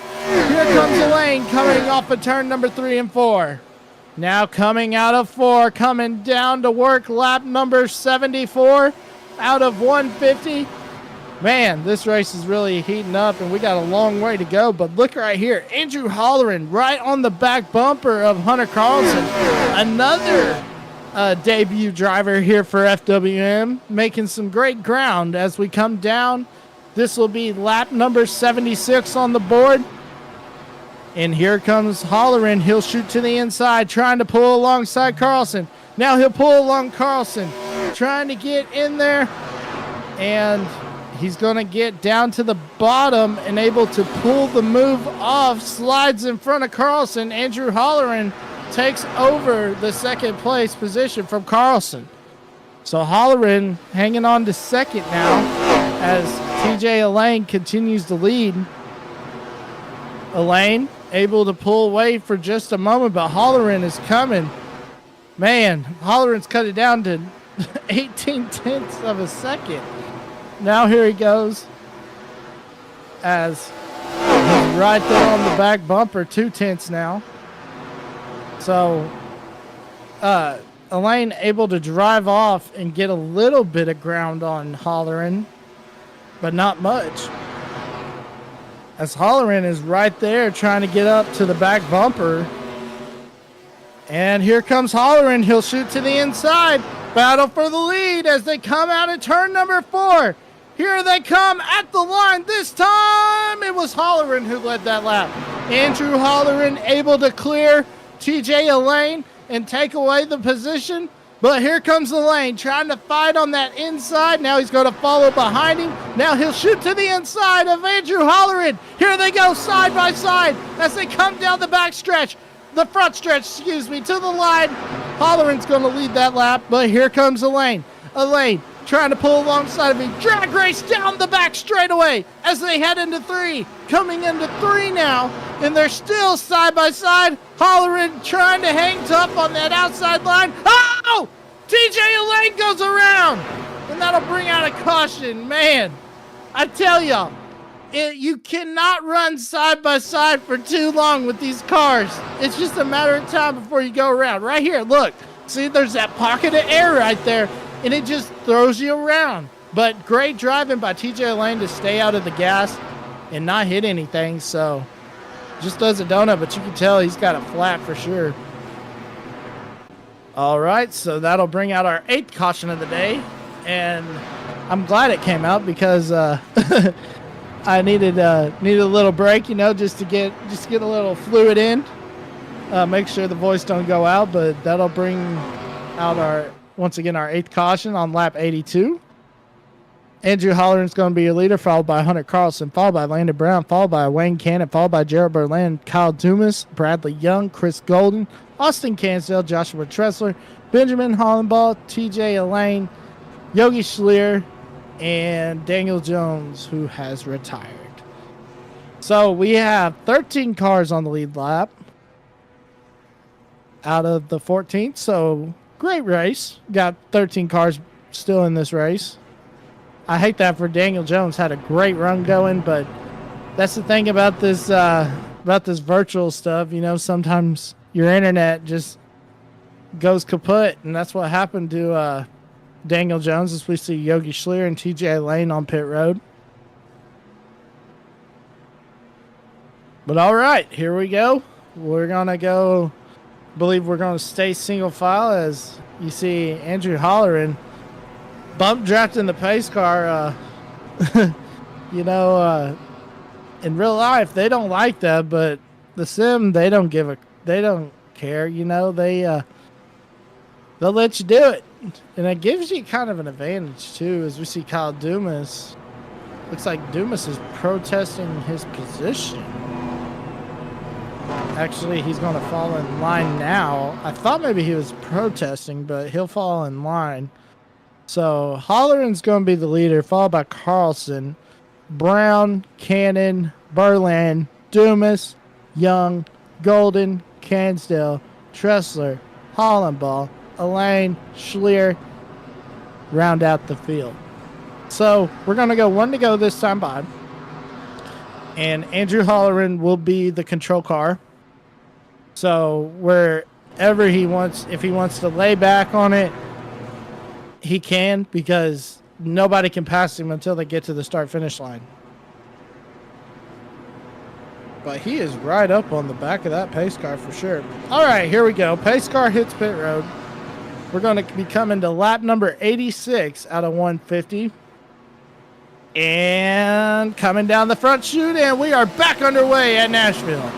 Here comes Elaine coming off of turn number 3 and 4. Now coming out of 4, coming down to work lap number 74 out of 150. Man, this race is really heating up, and we got a long way to go. But look right here, Andrew Holleran right on the back bumper of Hunter Carlson. Another debut driver here for FWM, making some great ground as we come down. This will be lap number 76 on the board. And here comes Holleran. He'll shoot to the inside, trying to pull alongside Carlson. Now he'll pull along Carlson, trying to get in there. And he's going to get down to the bottom and able to pull the move off. Slides in front of Carlson. Andrew Holleran takes over the second place position from Carlson. So Holleran hanging on to second now as TJ Elaine continues to lead. Elaine able to pull away for just a moment, but Holleran is coming. Man, Holleran's cut it down to 18 tenths of a second. Now here he goes as he's right there on the back bumper, 2 tenths now. So Elaine able to drive off and get a little bit of ground on Holleran, but not much. As Holleran is right there trying to get up to the back bumper. And here comes Holleran. He'll shoot to the inside. Battle for the lead as they come out of turn number 4. Here they come at the line. This time it was Holleran who led that lap. Andrew Holleran able to clear TJ Elaine and take away the position. But here comes Elaine trying to fight on that inside. Now he's going to follow behind him. Now he'll shoot to the inside of Andrew Holleran. Here they go side by side as they come down the back stretch. The front stretch, to the line. Holleran's going to lead that lap, but here comes Elaine. Elaine trying to pull alongside of him. Drag race down the back straightaway as they head into 3. Coming into 3 now, and they're still side by side. Holleran trying to hang tough on that outside line. Oh! TJ Elaine goes around, and that'll bring out a caution. Man, I tell y'all, you cannot run side by side for too long with these cars. It's just a matter of time before you go around. Right here, look. See, there's that pocket of air right there, and it just throws you around. But great driving by TJ Elaine to stay out of the gas. and not hit anything. So just does a donut, but you can tell he's got a flat for sure. All right, so that'll bring out our 8th caution of the day, and I'm glad it came out because I needed a little break, just to get a little fluid in, make sure the voice don't go out. But that'll bring out our 8th caution on lap 82. Andrew Holleran's going to be your leader, followed by Hunter Carlson, followed by Landon Brown, followed by Wayne Cannon, followed by Gerald Berlin, Kyle Dumas, Bradley Young, Chris Golden, Austin Cansdale, Joshua Tressler, Benjamin Hollenball, TJ Elaine, Yogi Schleer, and Daniel Jones, who has retired. So we have 13 cars on the lead lap out of the 14th. So great race. Got 13 cars still in this race. I hate that for Daniel Jones. Had a great run going, but that's the thing about this virtual stuff. Sometimes your internet just goes kaput, and that's what happened to Daniel Jones, as we see Yogi Schleer and TJ Lane on pit road. But all right, here we go. We're gonna go. I believe we're gonna stay single file as you see Andrew Holleran bump drafting the pace car. In real life they don't like that, but the sim they don't care. They'll let you do it, and it gives you kind of an advantage too. As we see Kyle Dumas, looks like Dumas is protesting his position. Actually, he's going to fall in line now. I thought maybe he was protesting, but he'll fall in line. So Holleran's going to be the leader, followed by Carlson, Brown, Cannon, Berlin, Dumas, Young, Golden, Cansdale, Tressler, Hollenball, Elaine, Schleer round out the field. So we're going to go 1 to go this time by. And Andrew Holleran will be the control car. So wherever he wants, if he wants to lay back on it, he can, because nobody can pass him until they get to the start-finish line. But he is right up on the back of that pace car for sure. All right, here we go. Pace car hits pit road. We're going to be coming to lap number 86 out of 150. And coming down the front chute, and we are back underway at Nashville.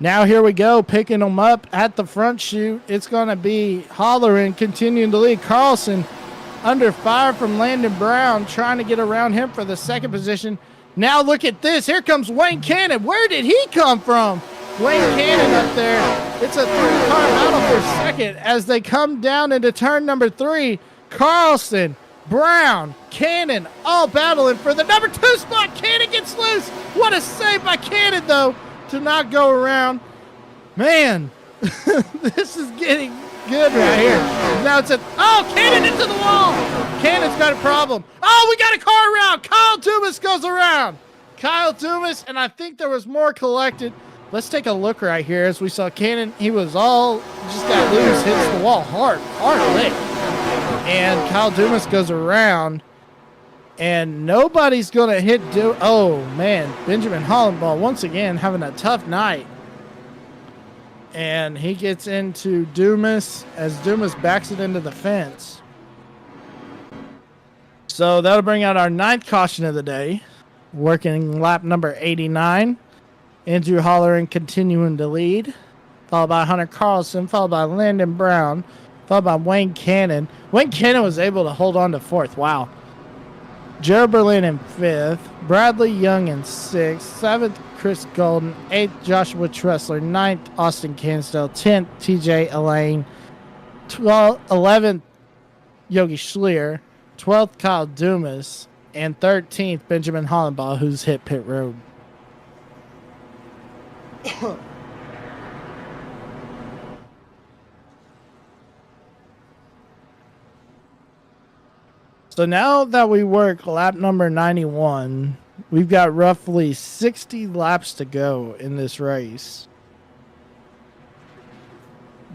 Now here we go, picking them up at the front chute. It's going to be Holleran continuing to lead. Carlson under fire from Landon Brown, trying to get around him for the second position. Now look at this. Here comes Wayne Cannon. Where did he come from? Wayne Cannon up there. It's a 3-car battle for second as they come down into turn number 3. Carlson, Brown, Cannon, all battling for the number 2 spot. Cannon gets loose. What a save by Cannon, though, to not go around. Man, this is getting good right here. Now it's Cannon into the wall. Cannon's got a problem. Oh, we got a car around. Kyle Dumas goes around. Kyle Dumas, and I think there was more collected. Let's take a look right here as we saw Cannon. He was just got loose, hits the wall hard lick. And Kyle Dumas goes around, and nobody's going to hit oh, man, Benjamin Hollenball once again having a tough night. And he gets into Dumas as Dumas backs it into the fence. So that'll bring out our 9th caution of the day. Working lap number 89. Andrew Holleran continuing to lead. Followed by Hunter Carlson. Followed by Landon Brown. Followed by Wayne Cannon. Wayne Cannon was able to hold on to 4th. Wow. Jared Berlin in 5th. Bradley Young in 6th. 7th, Chris Golden. 8th, Joshua Tressler. 9th, Austin Cansdale. 10th, TJ Elaine. 11th, Yogi Schleer. 12th, Kyle Dumas. And 13th, Benjamin Hollenball, who's hit pit road. So now that we work lap number 91, We've got roughly 60 laps to go in this race.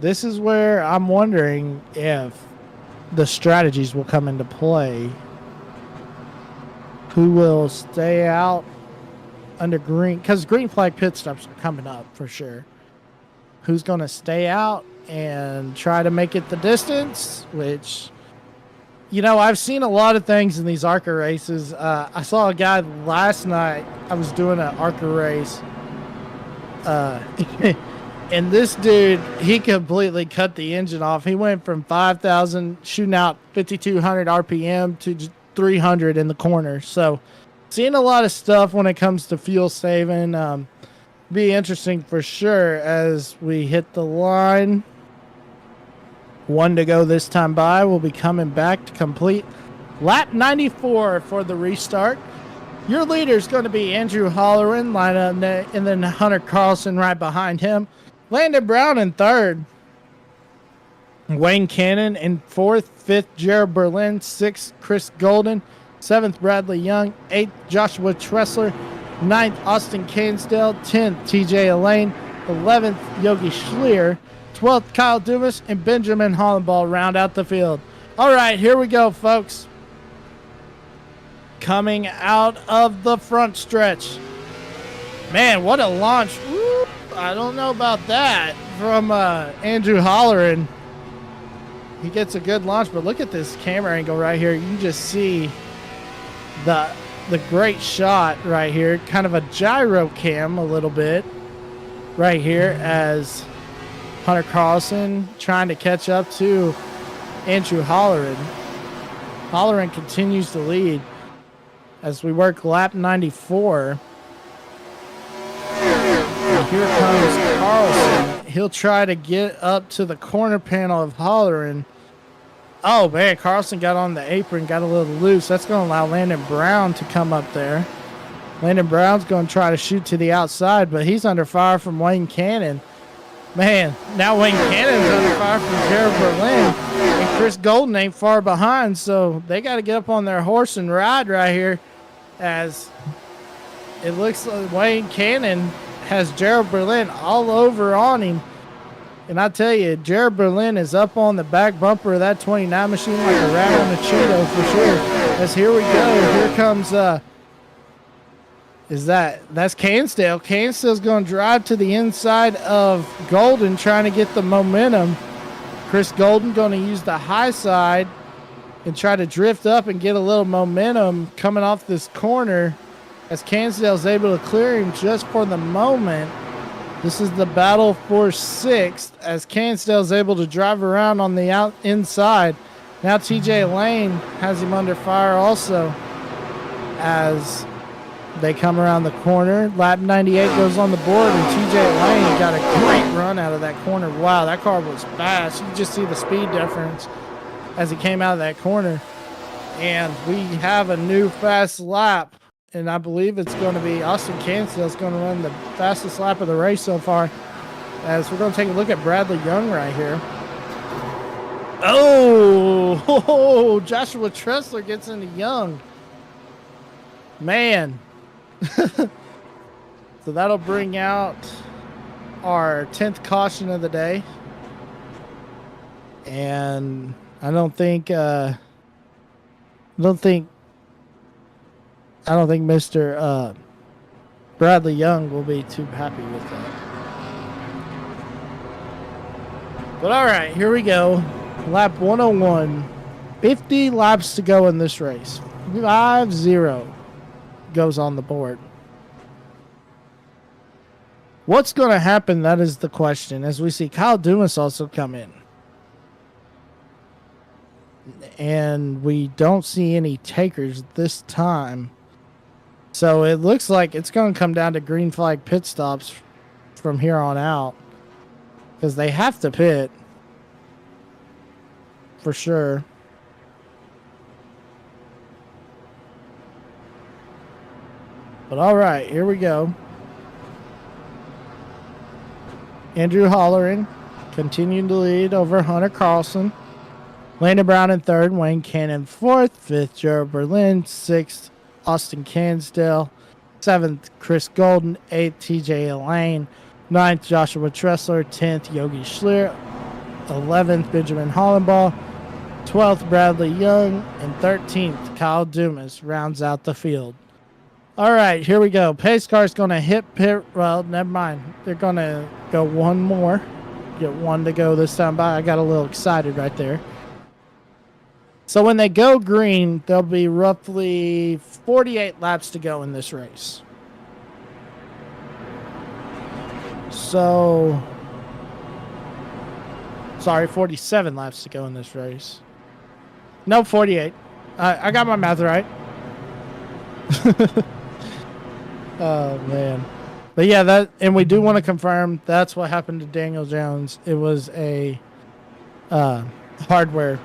This is where I'm wondering if the strategies will come into play. Who will stay out under green? Because green flag pit stops are coming up for sure. Who's going to stay out and try to make it the distance? Which, you know, I've seen a lot of things in these Arca races. I saw a guy last night. I was doing an Arca race. And this dude, he completely cut the engine off. He went from 5,000 shooting out 5,200 RPM to 300 in the corner. So seeing a lot of stuff when it comes to fuel saving. Be interesting for sure as we hit the line. 1 to go this time by. We'll be coming back to complete lap 94 for the restart. Your leader is going to be Andrew Holleran, line up, and then Hunter Carlson right behind him. Landon Brown in third. Wayne Cannon in fourth. Fifth, Jared Berlin. Sixth, Chris Golden. Seventh, Bradley Young. Eighth, Joshua Tressler. Ninth, Austin Cansdale. 10th, TJ Elaine. 11th, Yogi Schleer. 12th, Kyle Dumas. And Benjamin Hollenball round out the field. All right, here we go, folks. Coming out of the front stretch. Man, what a launch. Woo, I don't know about that from Andrew Holleran. He gets a good launch, but look at this camera angle right here. You can just see the great shot right here. Kind of a gyro cam a little bit right here as Hunter Carlson trying to catch up to Andrew Holleran. Holleran continues to lead as we work lap 94. And here comes Carlson. He'll try to get up to the corner panel of Holleran. Oh, man, Carlson got on the apron, got a little loose. That's going to allow Landon Brown to come up there. Landon Brown's going to try to shoot to the outside, but he's under fire from Wayne Cannon. Man, now Wayne Cannon's under fire from Jared Berlin, and Chris Golden ain't far behind, so they got to get up on their horse and ride right here, as it looks like Wayne Cannon has Jared Berlin all over on him. And I tell you, Jared Berlin is up on the back bumper of that 29 machine like a rat on a Cheeto for sure. As here we go, here comes that's Cansdale. Cansdale's going to drive to the inside of Golden, trying to get the momentum. Chris Golden going to use the high side and try to drift up and get a little momentum coming off this corner, as Cansdale's able to clear him just for the moment. This is the battle for sixth, as Cansdale's able to drive around on the inside. Now TJ Lane has him under fire also as they come around the corner. Lap 98 goes on the board, and TJ Lane got a great run out of that corner. Wow, that car was fast. You can just see the speed difference as he came out of that corner. And we have a new fast lap, and I believe it's going to be Austin Cansdale's going to run the fastest lap of the race so far, as we're going to take a look at Bradley Young right here. Oh, Joshua Tressler gets into Young. Man. So that'll bring out our 10th caution of the day. And I don't think Mr. Bradley Young will be too happy with that. But all right, here we go. Lap 101. 50 laps to go in this race. 5-0 goes on the board. What's going to happen? That is the question. As we see Kyle Dumas also come in. And we don't see any takers this time. So it looks like it's going to come down to green flag pit stops from here on out, because they have to pit for sure. But all right, here we go. Andrew Holleran continuing to lead over Hunter Carlson. Landon Brown in third, Wayne Cannon fourth, fifth, Jared Berlin, sixth, Austin Cansdale, 7th, Chris Golden. 8th, TJ Elaine. 9th, Joshua Tressler. 10th, Yogi Schleer. 11th, Benjamin Hollenball. 12th, Bradley Young. And 13th, Kyle Dumas rounds out the field. All right, here we go. Pace car's going to hit pit. Well, never mind. They're going to go one more. Get one to go this time by. I got a little excited right there. So when they go green, there'll be roughly 48 laps to go in this race. So, sorry, 47 laps to go in this race. No, 48. I got my math right. Oh, man. But yeah, and we do want to confirm that's what happened to Daniel Jones. It was a hardware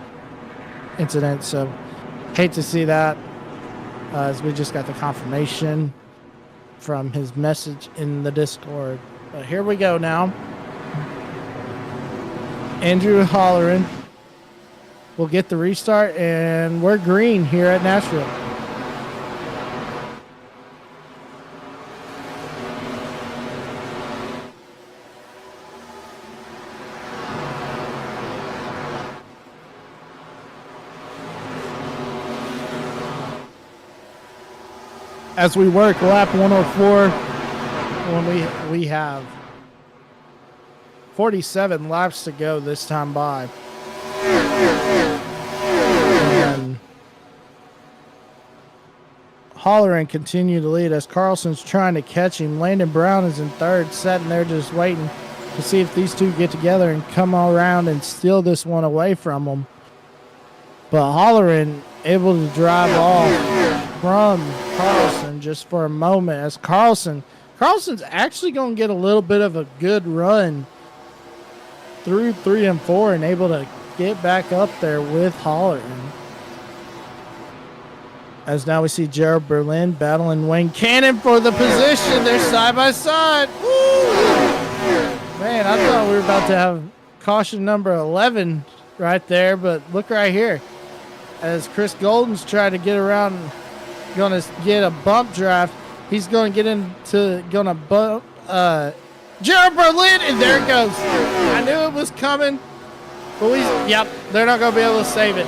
incident, so hate to see that, as we just got the confirmation from his message in the Discord. But here we go now. Andrew Holleran will get the restart, and we're green here at Nashville. As we work lap 104, when we have 47 laps to go this time by. And Holleran continue to lead as Carlson's trying to catch him. Landon Brown is in third, sitting there just waiting to see if these two get together and come around and steal this one away from them. But Holleran able to drive off from Carlson just for a moment, as Carlson's actually going to get a little bit of a good run through 3 and 4 and able to get back up there with Holleran. As now we see Gerald Berlin battling Wayne Cannon for the position. They're side by side. Woo! Man, I thought we were about to have caution number 11 right there, but look right here. As Chris Golden's trying to get around, going to get a bump draft. He's going to get into, going to bump Gerald Berlin, and there it goes. I knew it was coming, but yep, they're not going to be able to save it.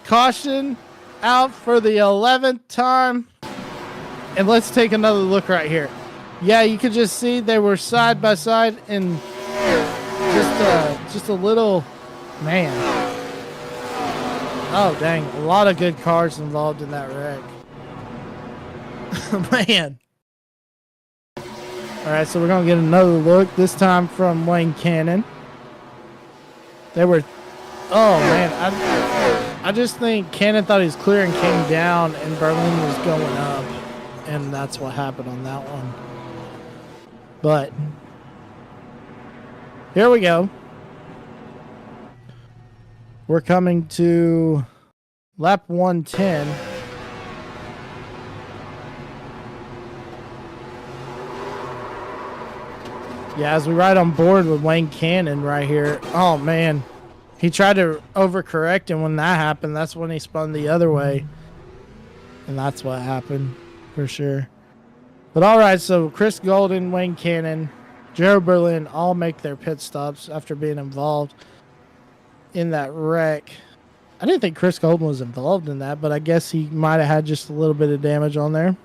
Caution out for the 11th time. And let's take another look right here. Yeah, you could just see they were side by side, and just a little, man. Oh, dang. A lot of good cars involved in that wreck. Man. All right, so we're going to get another look, this time from Wayne Cannon. They were, oh, man. I just think Cannon thought he was clear and came down, and Berlin was going up. And that's what happened on that one. But here we go. We're coming to lap 110. Yeah, as we ride on board with Wayne Cannon right here. Oh, man. He tried to overcorrect, and when that happened, that's when he spun the other way. And that's what happened, for sure. But all right, so Chris Golden, Wayne Cannon, Gerald Berlin all make their pit stops after being involved in that wreck. I didn't think Chris Golden was involved in that, but I guess he might have had just a little bit of damage on there.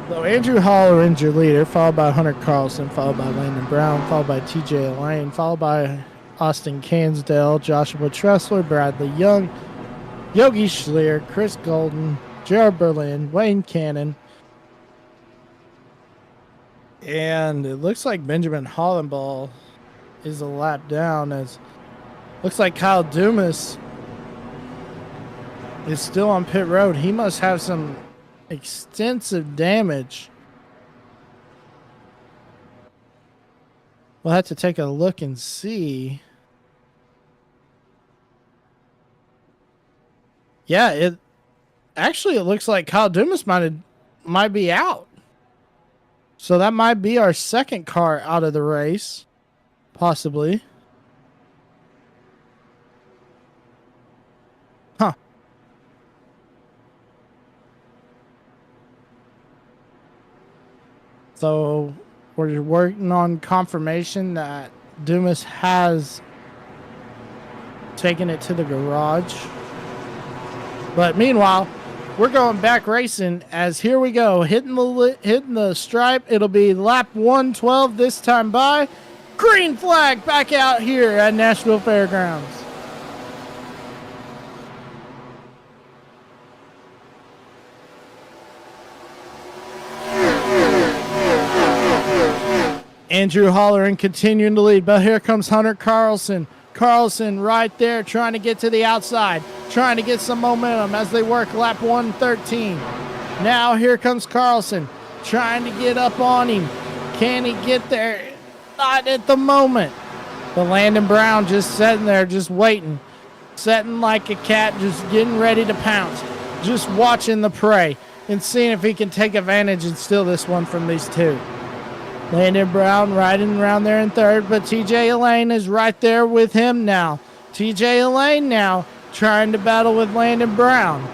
So Andrew Holleran's your leader, followed by Hunter Carlson, followed by Landon Brown, followed by TJ Elaine, followed by Austin Cansdale, Joshua Tressler, Bradley Young, Yogi Schleer, Chris Golden, Gerald Berlin, Wayne Cannon. And it looks like Benjamin Hollenball is a lap down, as looks like Kyle Dumas is still on pit road. He must have some extensive damage. We'll have to take a look and see. Yeah, it looks like Kyle Dumas might be out. So that might be our second car out of the race. Possibly. Huh. So we're working on confirmation that Dumas has taken it to the garage. But meanwhile, we're going back racing as here we go, hitting the stripe. It'll be lap 112 this time by. Green flag back out here at Nashville Fairgrounds. Andrew Holleran continuing to lead, but here comes Hunter Carlson. Carlson right there trying to get to the outside, trying to get some momentum as they work lap 113. Now here comes Carlson trying to get up on him. Can he get there? Not at the moment. But Landon Brown just sitting there, just waiting, sitting like a cat, just getting ready to pounce, just watching the prey and seeing if he can take advantage and steal this one from these two. Landon Brown riding around there in third, but TJ Elaine is right there with him now. TJ Elaine now trying to battle with Landon Brown.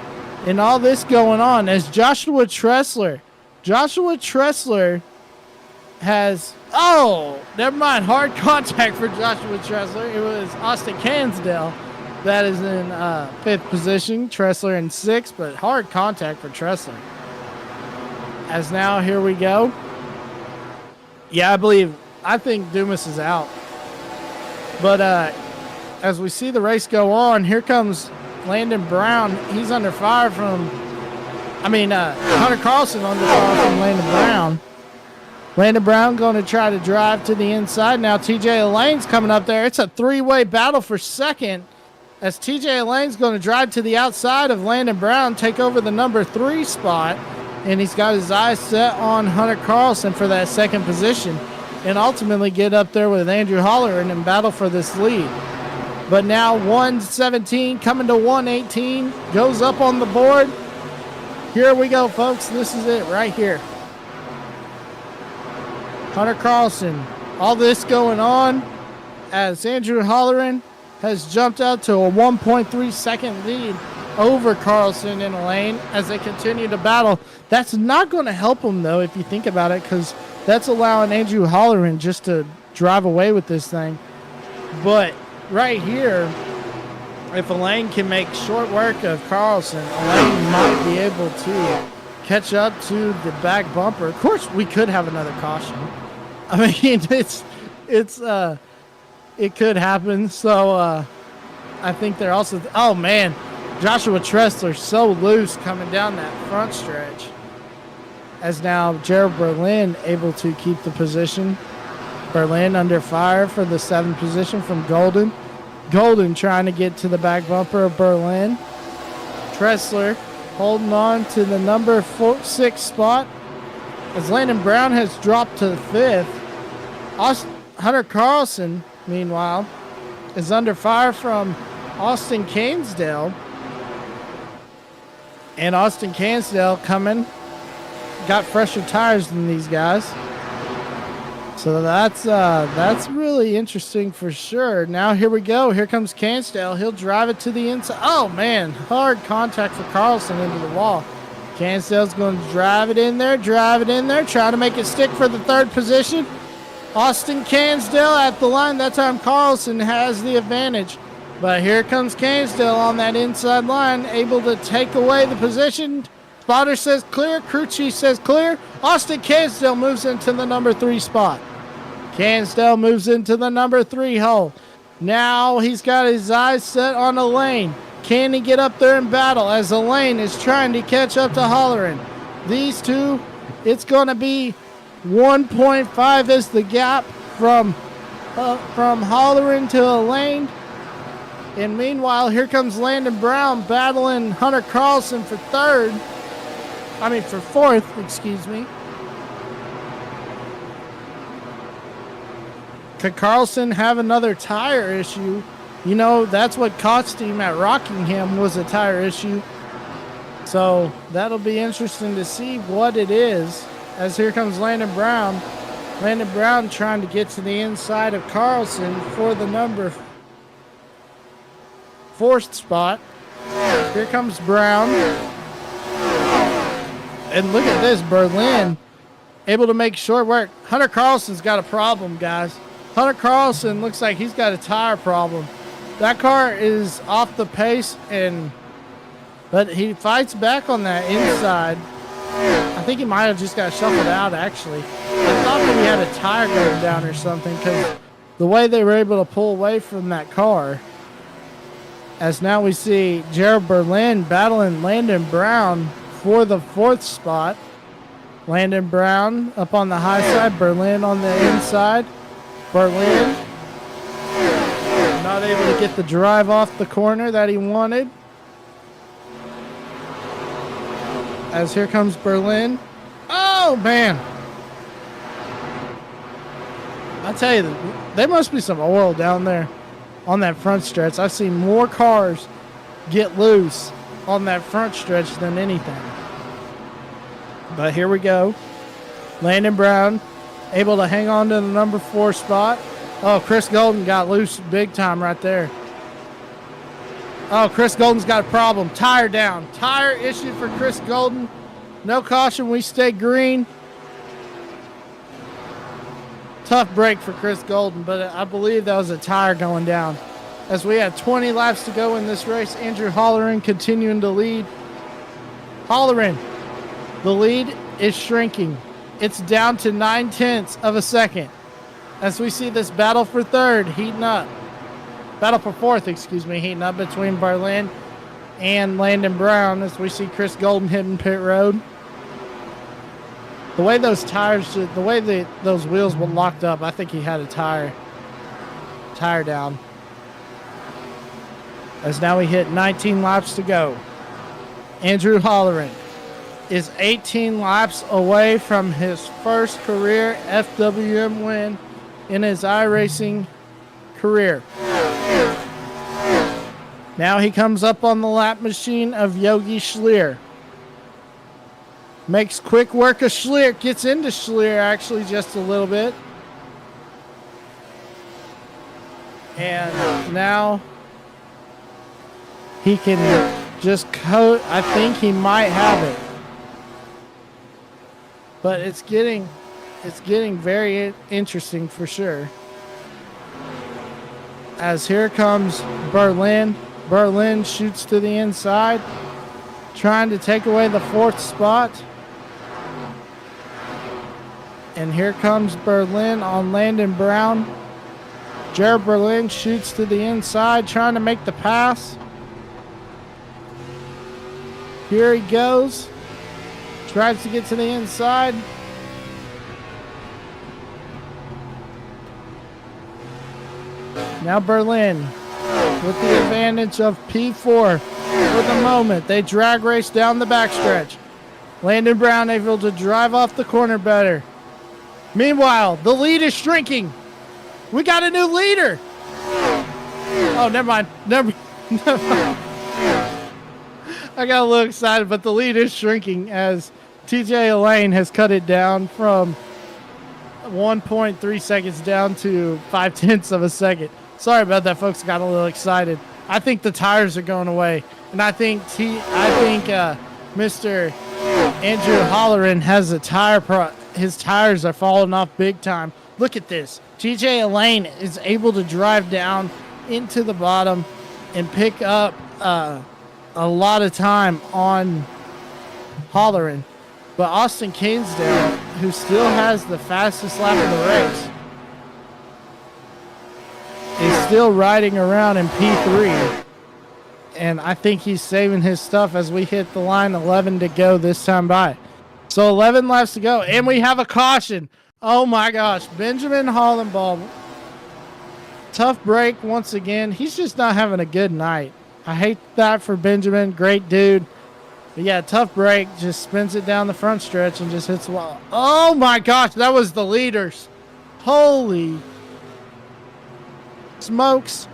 And all this going on as Joshua Tressler has, oh, never mind, hard contact for Joshua Tressler. It was Austin Cansdale that is in fifth position, Tressler in sixth, but hard contact for Tressler. As now, here we go. Yeah, I think Dumas is out. But as we see the race go on, here comes Landon Brown. He's under fire from, Hunter Carlson under fire from Landon Brown. Landon Brown going to try to drive to the inside. Now TJ Elaine's coming up there. It's a three-way battle for second as TJ Elaine's going to drive to the outside of Landon Brown, take over the number 3 spot. And he's got his eyes set on Hunter Carlson for that second position and ultimately get up there with Andrew Holleran and battle for this lead. But now 117 coming to 118 goes up on the board. Here we go, folks. This is it right here. Hunter Carlson, all this going on as Andrew Holleran has jumped out to a 1.3 second lead over Carlson and Elaine as they continue to battle. That's not going to help them, though, if you think about it, because that's allowing Andrew Holleran just to drive away with this thing. But right here, if Elaine can make short work of Carlson, Elaine might be able to catch up to the back bumper. Of course, we could have another caution. I mean, it could happen. So I think they're also, oh man, Joshua Tressler so loose coming down that front stretch. As now Gerald Berlin able to keep the position. Berlin under fire for the 7th position from Golden. Golden trying to get to the back bumper of Berlin. Tressler holding on to the number 6 spot. As Landon Brown has dropped to the 5th. Hunter Carlson, meanwhile, is under fire from Austin Cansdale. And Austin Cansdale coming, got fresher tires than these guys. So that's really interesting for sure. Now here we go. Here comes Cansdale. He'll drive it to the inside. Oh man, hard contact for Carlson into the wall. Cansdale's going to drive it in there, try to make it stick for the 3rd position. Austin Cansdale at the line. That time Carlson has the advantage. But here comes Cansdale on that inside line, able to take away the position. Spotter says clear. Crew chief says clear. Austin Cansdale moves into the number 3 spot. Cansdale moves into the number 3 hole. Now he's got his eyes set on Elaine. Can he get up there and battle as Elaine is trying to catch up to Holleran? These two, it's going to be 1.5 is the gap from Holleran to Elaine. And meanwhile, here comes Landon Brown battling Hunter Carlson for 4th, excuse me. Could Carlson have another tire issue? You know, that's what cost him at Rockingham was a tire issue. So that'll be interesting to see what it is. As here comes Landon Brown Landon Brown trying to get to the inside of Carlson for the number 4 spot. Here comes Brown. And look at this, Berlin able to make short work. Hunter Carlson's got a problem, guys. Hunter Carlson looks like he's got a tire problem. That car is off the pace, but he fights back on that inside. I think he might have just got shuffled out, actually. I thought maybe he had a tire going down or something, because the way they were able to pull away from that car. As now we see Gerald Berlin battling Landon Brown for the 4th spot. Landon Brown up on the high side, Berlin on the inside. Berlin not able to get the drive off the corner that he wanted. As here comes Berlin. Oh, man. I tell you, there must be some oil down there on that front stretch. I've seen more cars get loose on that front stretch than anything. But here we go. Landon Brown able to hang on to the number 4 spot. Oh, Chris Golden got loose big time right there. Oh, Chris Golden's got a problem. Tire down. Tire issue for Chris Golden. No caution. We stay green. Tough break for Chris Golden, but I believe that was a tire going down. As we have 20 laps to go in this race, Andrew Holleran continuing to lead. Holleran, the lead is shrinking. It's down to 0.9 of a second. As we see this battle for 3rd heating up. Battle for 4th, heating up between Berlin and Landon Brown. As we see Chris Golden hitting pit road. The way those tires, those wheels were locked up, I think he had a tire down. As now we hit 19 laps to go. Andrew Holleran is 18 laps away from his first career FWM win in his iRacing career. Now he comes up on the lap machine of Yogi Schleer. Makes quick work of Schleer. Gets into Schleer actually just a little bit. And now he can just coat. I think he might have it. But it's getting very interesting for sure. As here comes Berlin. Berlin shoots to the inside, trying to take away the 4th spot. And here comes Berlin on Landon Brown. Jared Berlin shoots to the inside, trying to make the pass. Here he goes. Tries to get to the inside. Now Berlin with the advantage of P4 for the moment. They drag race down the backstretch. Landon Brown able to drive off the corner better. Meanwhile, the lead is shrinking. We got a new leader. Oh, never mind. Never mind. I got a little excited, but the lead is shrinking as TJ Elaine has cut it down from 1.3 seconds down to 0.5 of a second. Sorry about that, folks. Got a little excited. I think the tires are going away, and I think Mr. Andrew Holleran has a tire his tires are falling off big time. Look at this. TJ Elaine is able to drive down into the bottom and pick up a lot of time on Holleran. But Austin Kinsdale, who still has the fastest lap of the race, is still riding around in P3. And I think he's saving his stuff as we hit the line. 11 to go this time by. So 11 laps to go. And we have a caution. Oh my gosh. Benjamin Hollenbaugh. Tough break once again. He's just not having a good night. I hate that for Benjamin. Great dude. But yeah, tough break. Just spins it down the front stretch and just hits the wall. Oh my gosh. That was the leaders. Holy smokes.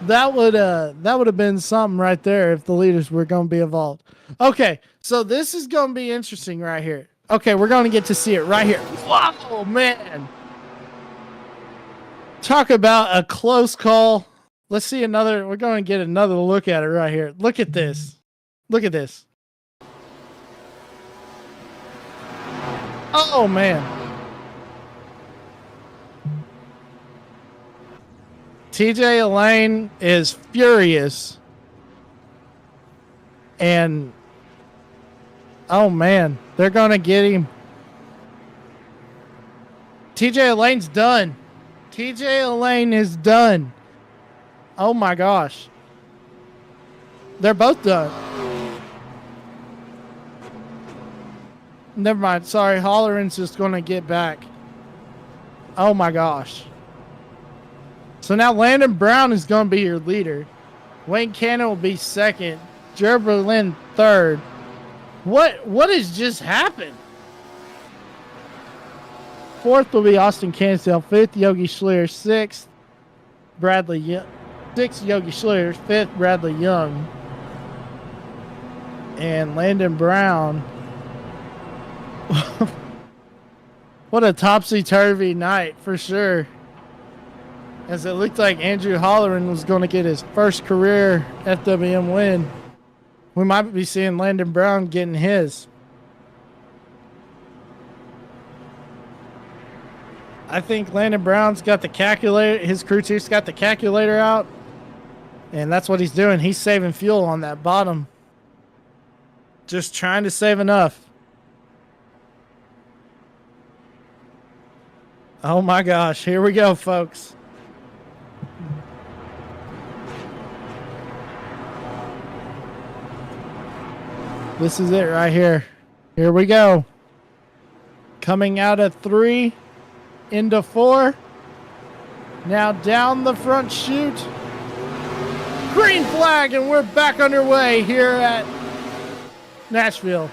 That would have been something right there if the leaders were going to be involved. Okay, so this is going to be interesting right here. Okay, we're going to get to see it right here. Wow, man. Talk about a close call. Let's see another. We're going to get another look at it right here. Look at this. Look at this. Oh, man. TJ Elaine is furious. And, oh, man. They're going to get him. TJ Elaine's done. TJ Elaine is done. Oh, my gosh. They're both done. Never mind. Sorry. Holleran's just going to get back. Oh, my gosh. So now Landon Brown is going to be your leader. Wayne Cannon will be second. Jared Berlin third. What has just happened? Fourth will be Austin Cansdale. Fifth, Yogi Schleer. Sixth, Bradley Young. Sixth, Yogi Schleer. Fifth, Bradley Young. And Landon Brown. What a topsy-turvy night for sure. As it looked like Andrew Holleran was going to get his first career FWM win. We might be seeing Landon Brown getting his. I think Landon Brown's got the calculator. His crew chief's got the calculator out. And that's what he's doing. He's saving fuel on that bottom. Just trying to save enough. Oh my gosh. Here we go, folks. This is it right here. Here we go. Coming out of 3 into 4. Now down the front chute. Green flag, and we're back underway here at Nashville.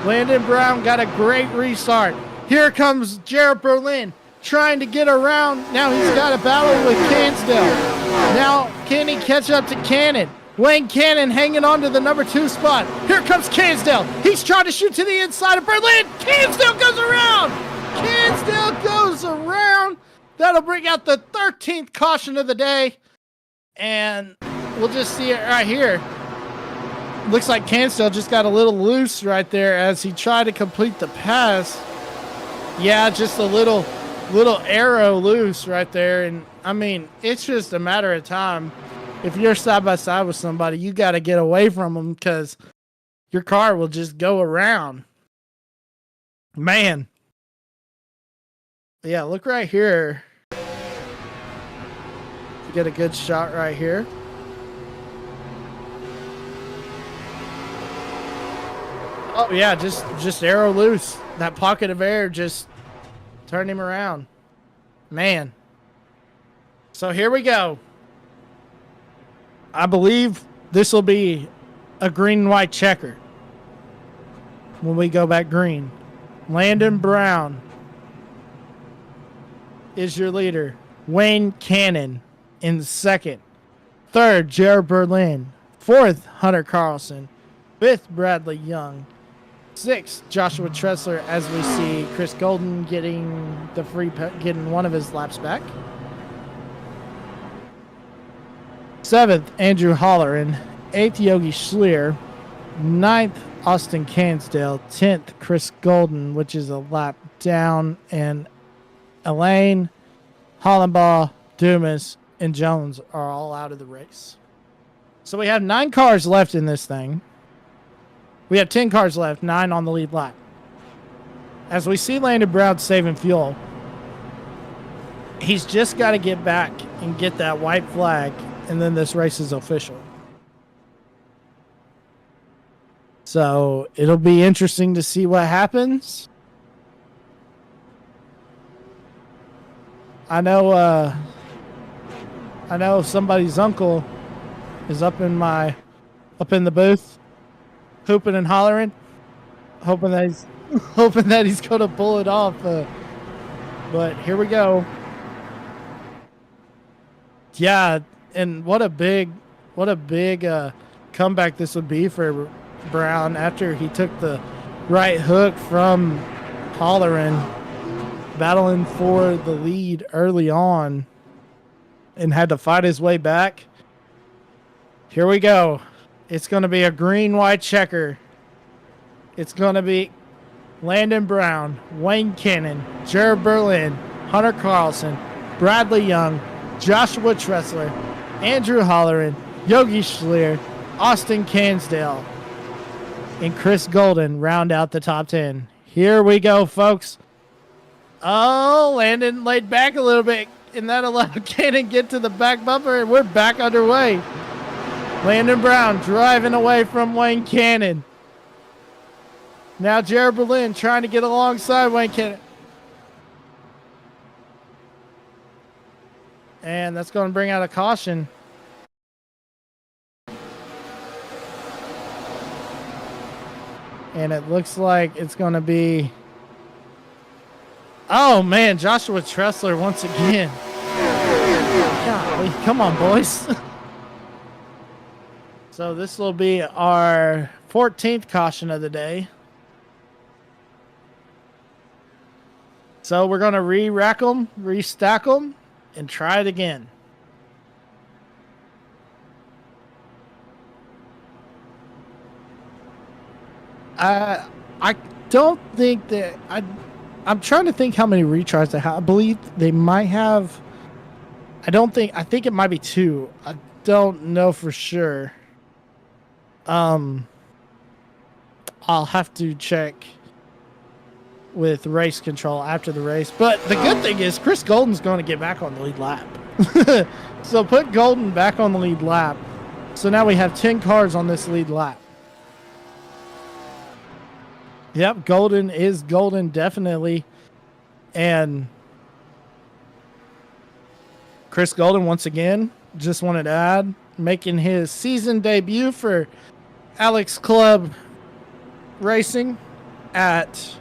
Landon Brown got a great restart. Here comes Jared Berlin trying to get around. Now he's got a battle with Cansdale. Now can he catch up to Cannon? Wayne Cannon hanging on to the number 2 spot. Here comes Cansdale. He's trying to shoot to the inside of Berlin. Cansdale goes around. Cansdale goes around. That'll bring out the 13th caution of the day. And we'll just see it right here. Looks like Cansdale just got a little loose right there as he tried to complete the pass. Yeah, just a little arrow loose right there. And, I mean, it's just a matter of time. If you're side by side with somebody, you got to get away from them because your car will just go around. Man. Yeah, look right here. You get a good shot right here. Oh, yeah, just arrow loose. That pocket of air just turned him around. Man. So here we go. I believe this will be a green and white checker when we go back green. Landon Brown is your leader. Wayne Cannon in second. Third, Jared Berlin. Fourth, Hunter Carlson. Fifth, Bradley Young. Sixth, Joshua Tressler, as we see Chris Golden getting one of his laps back. Seventh, Andrew Holleran. Eighth, Yogi Schleer. Ninth, Austin Cansdale. 10th, Chris Golden, which is a lap down. And Elaine, Hollenbaugh, Dumas, and Jones are all out of the race. So we have 9 cars left in this thing. We have 10 cars left, 9 on the lead lap. As we see Landon Brown saving fuel, he's just got to get back and get that white flag, and then this race is official. So it'll be interesting to see what happens. I know somebody's uncle is up in the booth, hooping and hollering, hoping that he's gonna pull it off. But here we go. Yeah, and what a big comeback this would be for Brown after he took the right hook from Holleran. battling for the lead early on and had to fight his way back. Here we go. It's going to be a green-white checker. It's going to be Landon Brown, Wayne Cannon, Jared Berlin, Hunter Carlson, Bradley Young, Joshua Tressler, Andrew Holleran, Yogi Schleer, Austin Cansdale, and Chris Golden round out the top 10. Here we go, folks. Oh, Landon laid back a little bit, and that allowed Cannon get to the back bumper, and we're back underway. Landon Brown driving away from Wayne Cannon. Now Jared Berlin trying to get alongside Wayne Cannon. And that's going to bring out a caution. And it looks like it's going to be... Oh, man, Joshua Tressler once again. Golly, come on, boys. So this will be our 14th caution of the day. So we're going to re-rack them, restack them, and try it again. I don't think that... I'm trying to think how many retries they have. I believe they might have... I think it might be 2. I don't know for sure. I'll have to check with race control after the race. But the good thing is Chris Golden's going to get back on the lead lap. So put Golden back on the lead lap. So now we have 10 cars on this lead lap. Yep, Golden is Golden, definitely. And Chris Golden, once again, just wanted to add, making his season debut for Alex Club Racing at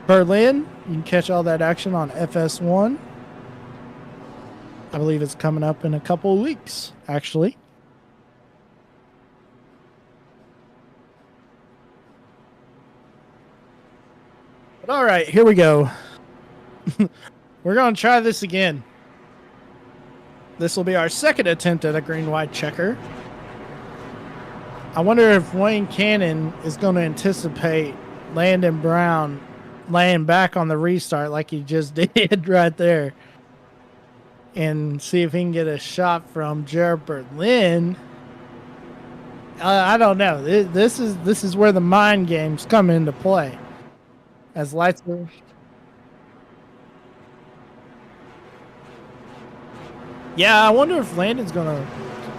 Berlin. You can catch all that action on FS1. I believe it's coming up in a couple of weeks, actually. But all right, here we go. We're going to try this again. This will be our second attempt at a green-white checker. I wonder if Wayne Cannon is going to anticipate Landon Brown laying back on the restart like he just did right there. And see if he can get a shot from Jared Berlin. I don't know. This is where the mind games come into play. As lights are... Yeah, I wonder if Landon's going to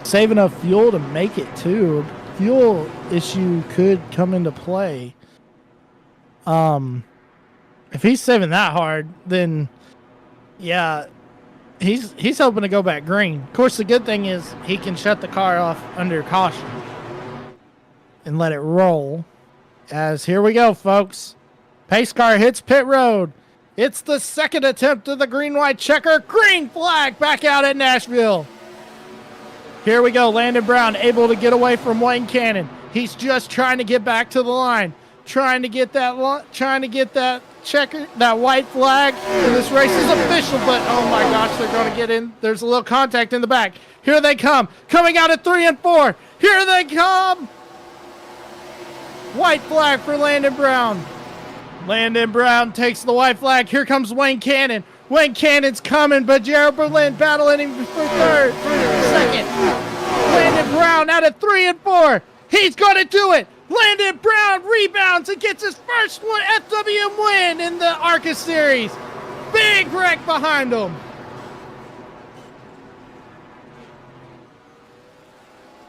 save enough fuel to make it, too. Fuel issue could come into play. If he's saving that hard, then, yeah, he's hoping to go back green. Of course, the good thing is he can shut the car off under caution and let it roll. As here we go, folks. Pace car hits pit road. It's the second attempt of the green-white checker. Green flag back out at Nashville. Here we go. Landon Brown able to get away from Wayne Cannon. He's just trying to get back to the line. Trying to get that checker, that white flag. And this race is official, but oh my gosh, they're going to get in. There's a little contact in the back. Here they come. Coming out at 3 and 4. Here they come. White flag for Landon Brown. Landon Brown takes the white flag. Here comes Wayne Cannon. Wayne Cannon's coming, but Jared Berlin battling him for second. Landon Brown out of 3 and 4. He's going to do it. Landon Brown rebounds and gets his first FWM win in the Arca Series. Big wreck behind him.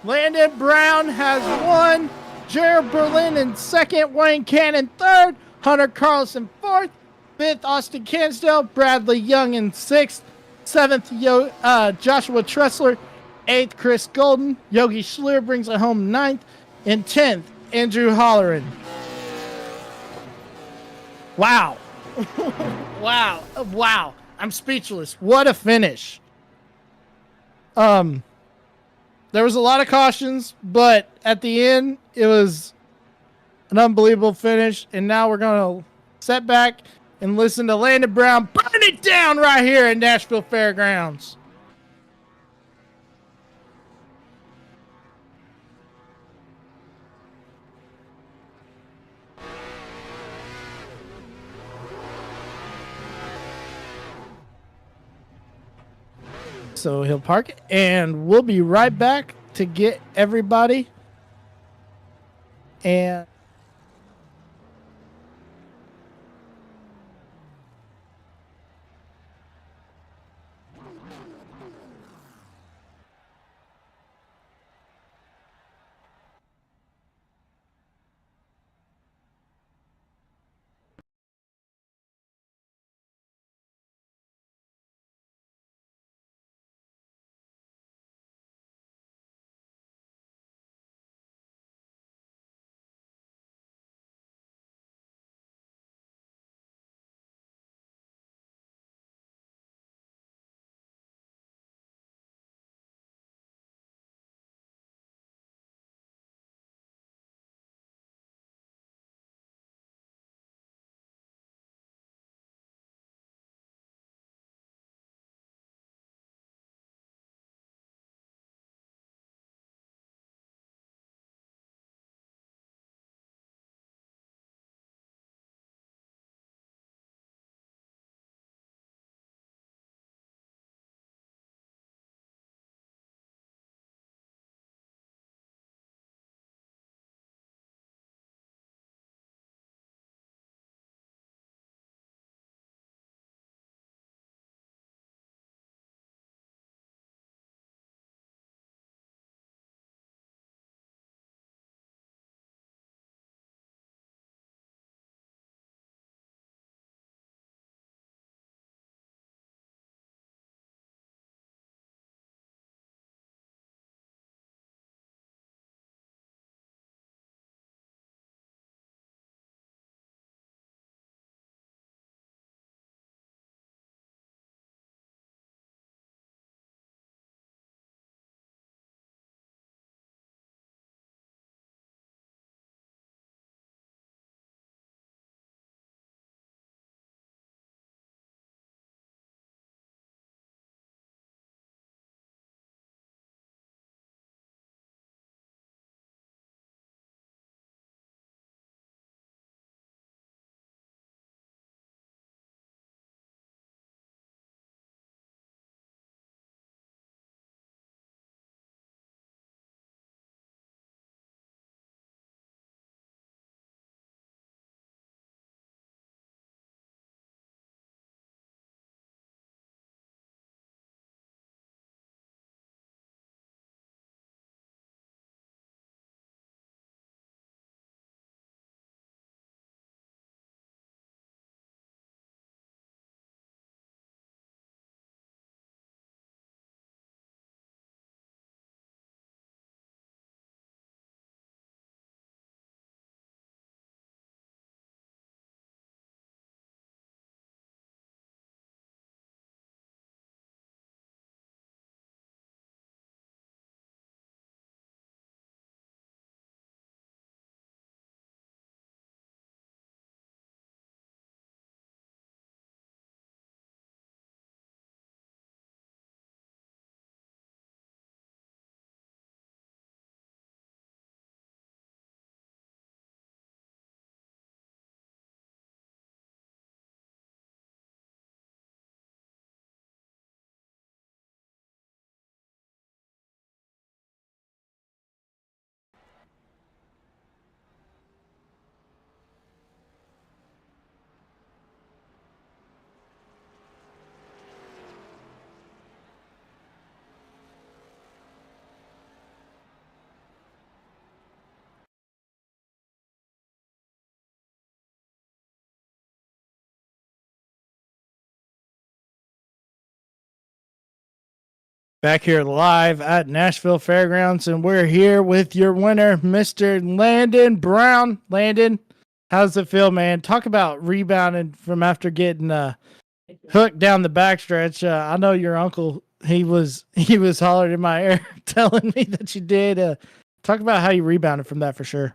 Landon Brown has won. Jared Berlin in second. Wayne Cannon third. Hunter Carlson fourth. Fifth, Austin Cansdale. Bradley Young in sixth. Seventh, Joshua Tressler. Eighth, Chris Golden. Yogi Schleer brings it home ninth. And 10th, Andrew Holleran. Wow. Wow. I'm speechless. What a finish. There was a lot of cautions, but at the end, it was an unbelievable finish. And now we're going to set back and listen to Landon Brown burn it down right here at Nashville Fairgrounds. So he'll park it, and we'll be right back to get everybody. And back here live at Nashville Fairgrounds, and we're here with your winner, Mr. Landon Brown. Landon, how's it feel, man? Talk about rebounding from after getting hooked down the backstretch. I know your uncle, he was hollering in my ear telling me that you did. Talk about how you rebounded from that for sure.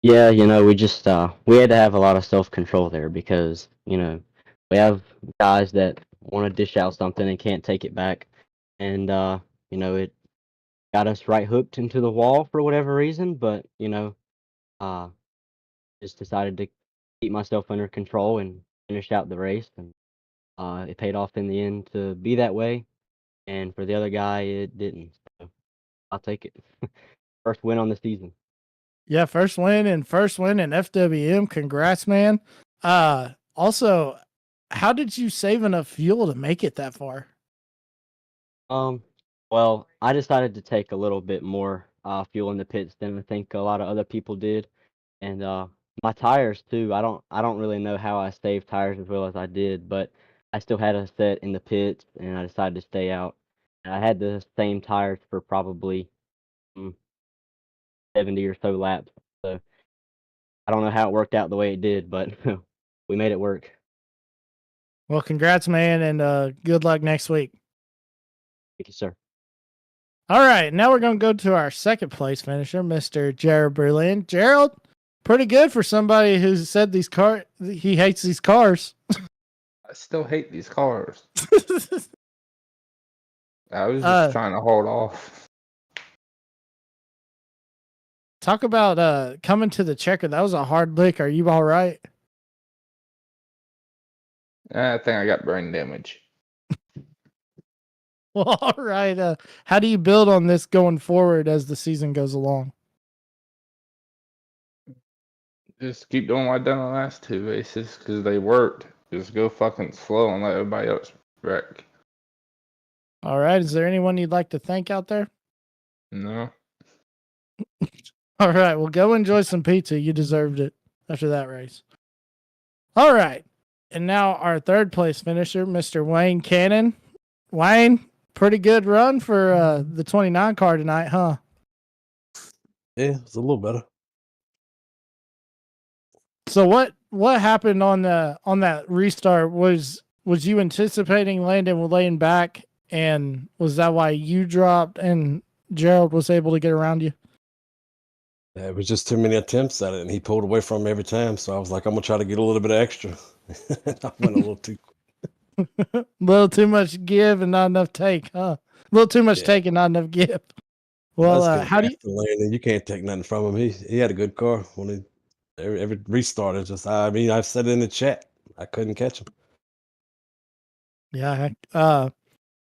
Yeah, we just we had to have a lot of self-control there because, we have guys that want to dish out something and can't take it back. And it got us right hooked into the wall for whatever reason, but, uh just decided to keep myself under control and finish out the race, and it paid off in the end to be that way, and for the other guy it didn't. So I'll take it. First win on the season. Yeah, first win in FWM. Congrats, man. Also, how did you save enough fuel to make it that far? Um, well, I decided to take a little bit more fuel in the pits than I think a lot of other people did, and my tires too. I don't really know how I saved tires as well as I did, but I still had a set in the pits, and I decided to stay out. And I had the same tires for probably mm, 70 or so laps, so I don't know how it worked out the way it did, but we made it work. Well, congrats, man, and good luck next week. Thank you, sir. All right, now we're going to go to our second place finisher, Mr. Gerald Berlin. Gerald, pretty good for somebody who said he hates these cars. I still hate these cars. I was just trying to hold off. Talk about coming to the checker. That was a hard lick. Are you all right? I think I got brain damage. Well, all right. How do you build on this going forward as the season goes along? Just keep doing what I done on the last two races because they worked. Just go fucking slow and let everybody else wreck. All right. Is there anyone you'd like to thank out there? No. All right. Well, go enjoy some pizza. You deserved it after that race. All right. And now our third place finisher, Mr. Wayne Cannon. Wayne, pretty good run for the 29 car tonight, huh? Yeah, it's a little better. So what happened on that restart? Was you anticipating landing laying back, and was that why you dropped and Gerald was able to get around you? Yeah, it was just too many attempts at it, and he pulled away from me every time. So I was like, I'm gonna try to get a little bit of extra. I went a little too A little too much give and not enough take, huh? A little too much take and not enough give. Well, how do you? Landon, you can't take nothing from him. He had a good car when he every restart is just. I mean, I've said it in the chat. I couldn't catch him. Yeah.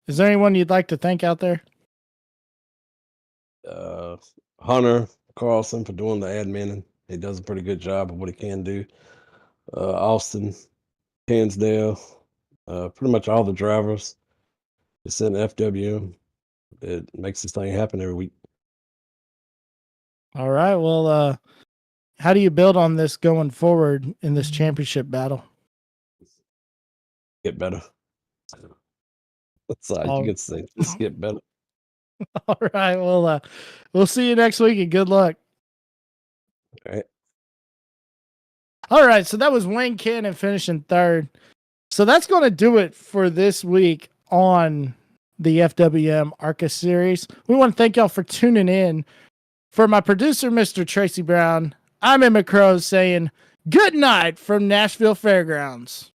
Is there anyone you'd like to thank out there? Hunter Carlson for doing the admin, and he does a pretty good job of what he can do. Austin, Hansdale, pretty much all the drivers. It's in FWM. It makes this thing happen every week. All right. Well, how do you build on this going forward in this championship battle? Get better. That's all you can say. Just get better. All right. Well, we'll see you next week and good luck. All right. All right. So that was Wayne Cannon finishing third. So that's going to do it for this week on the FWM Arca series. We want to thank y'all for tuning in. For my producer, Mr. Tracy Brown, I'm Emma Crow saying good night from Nashville Fairgrounds.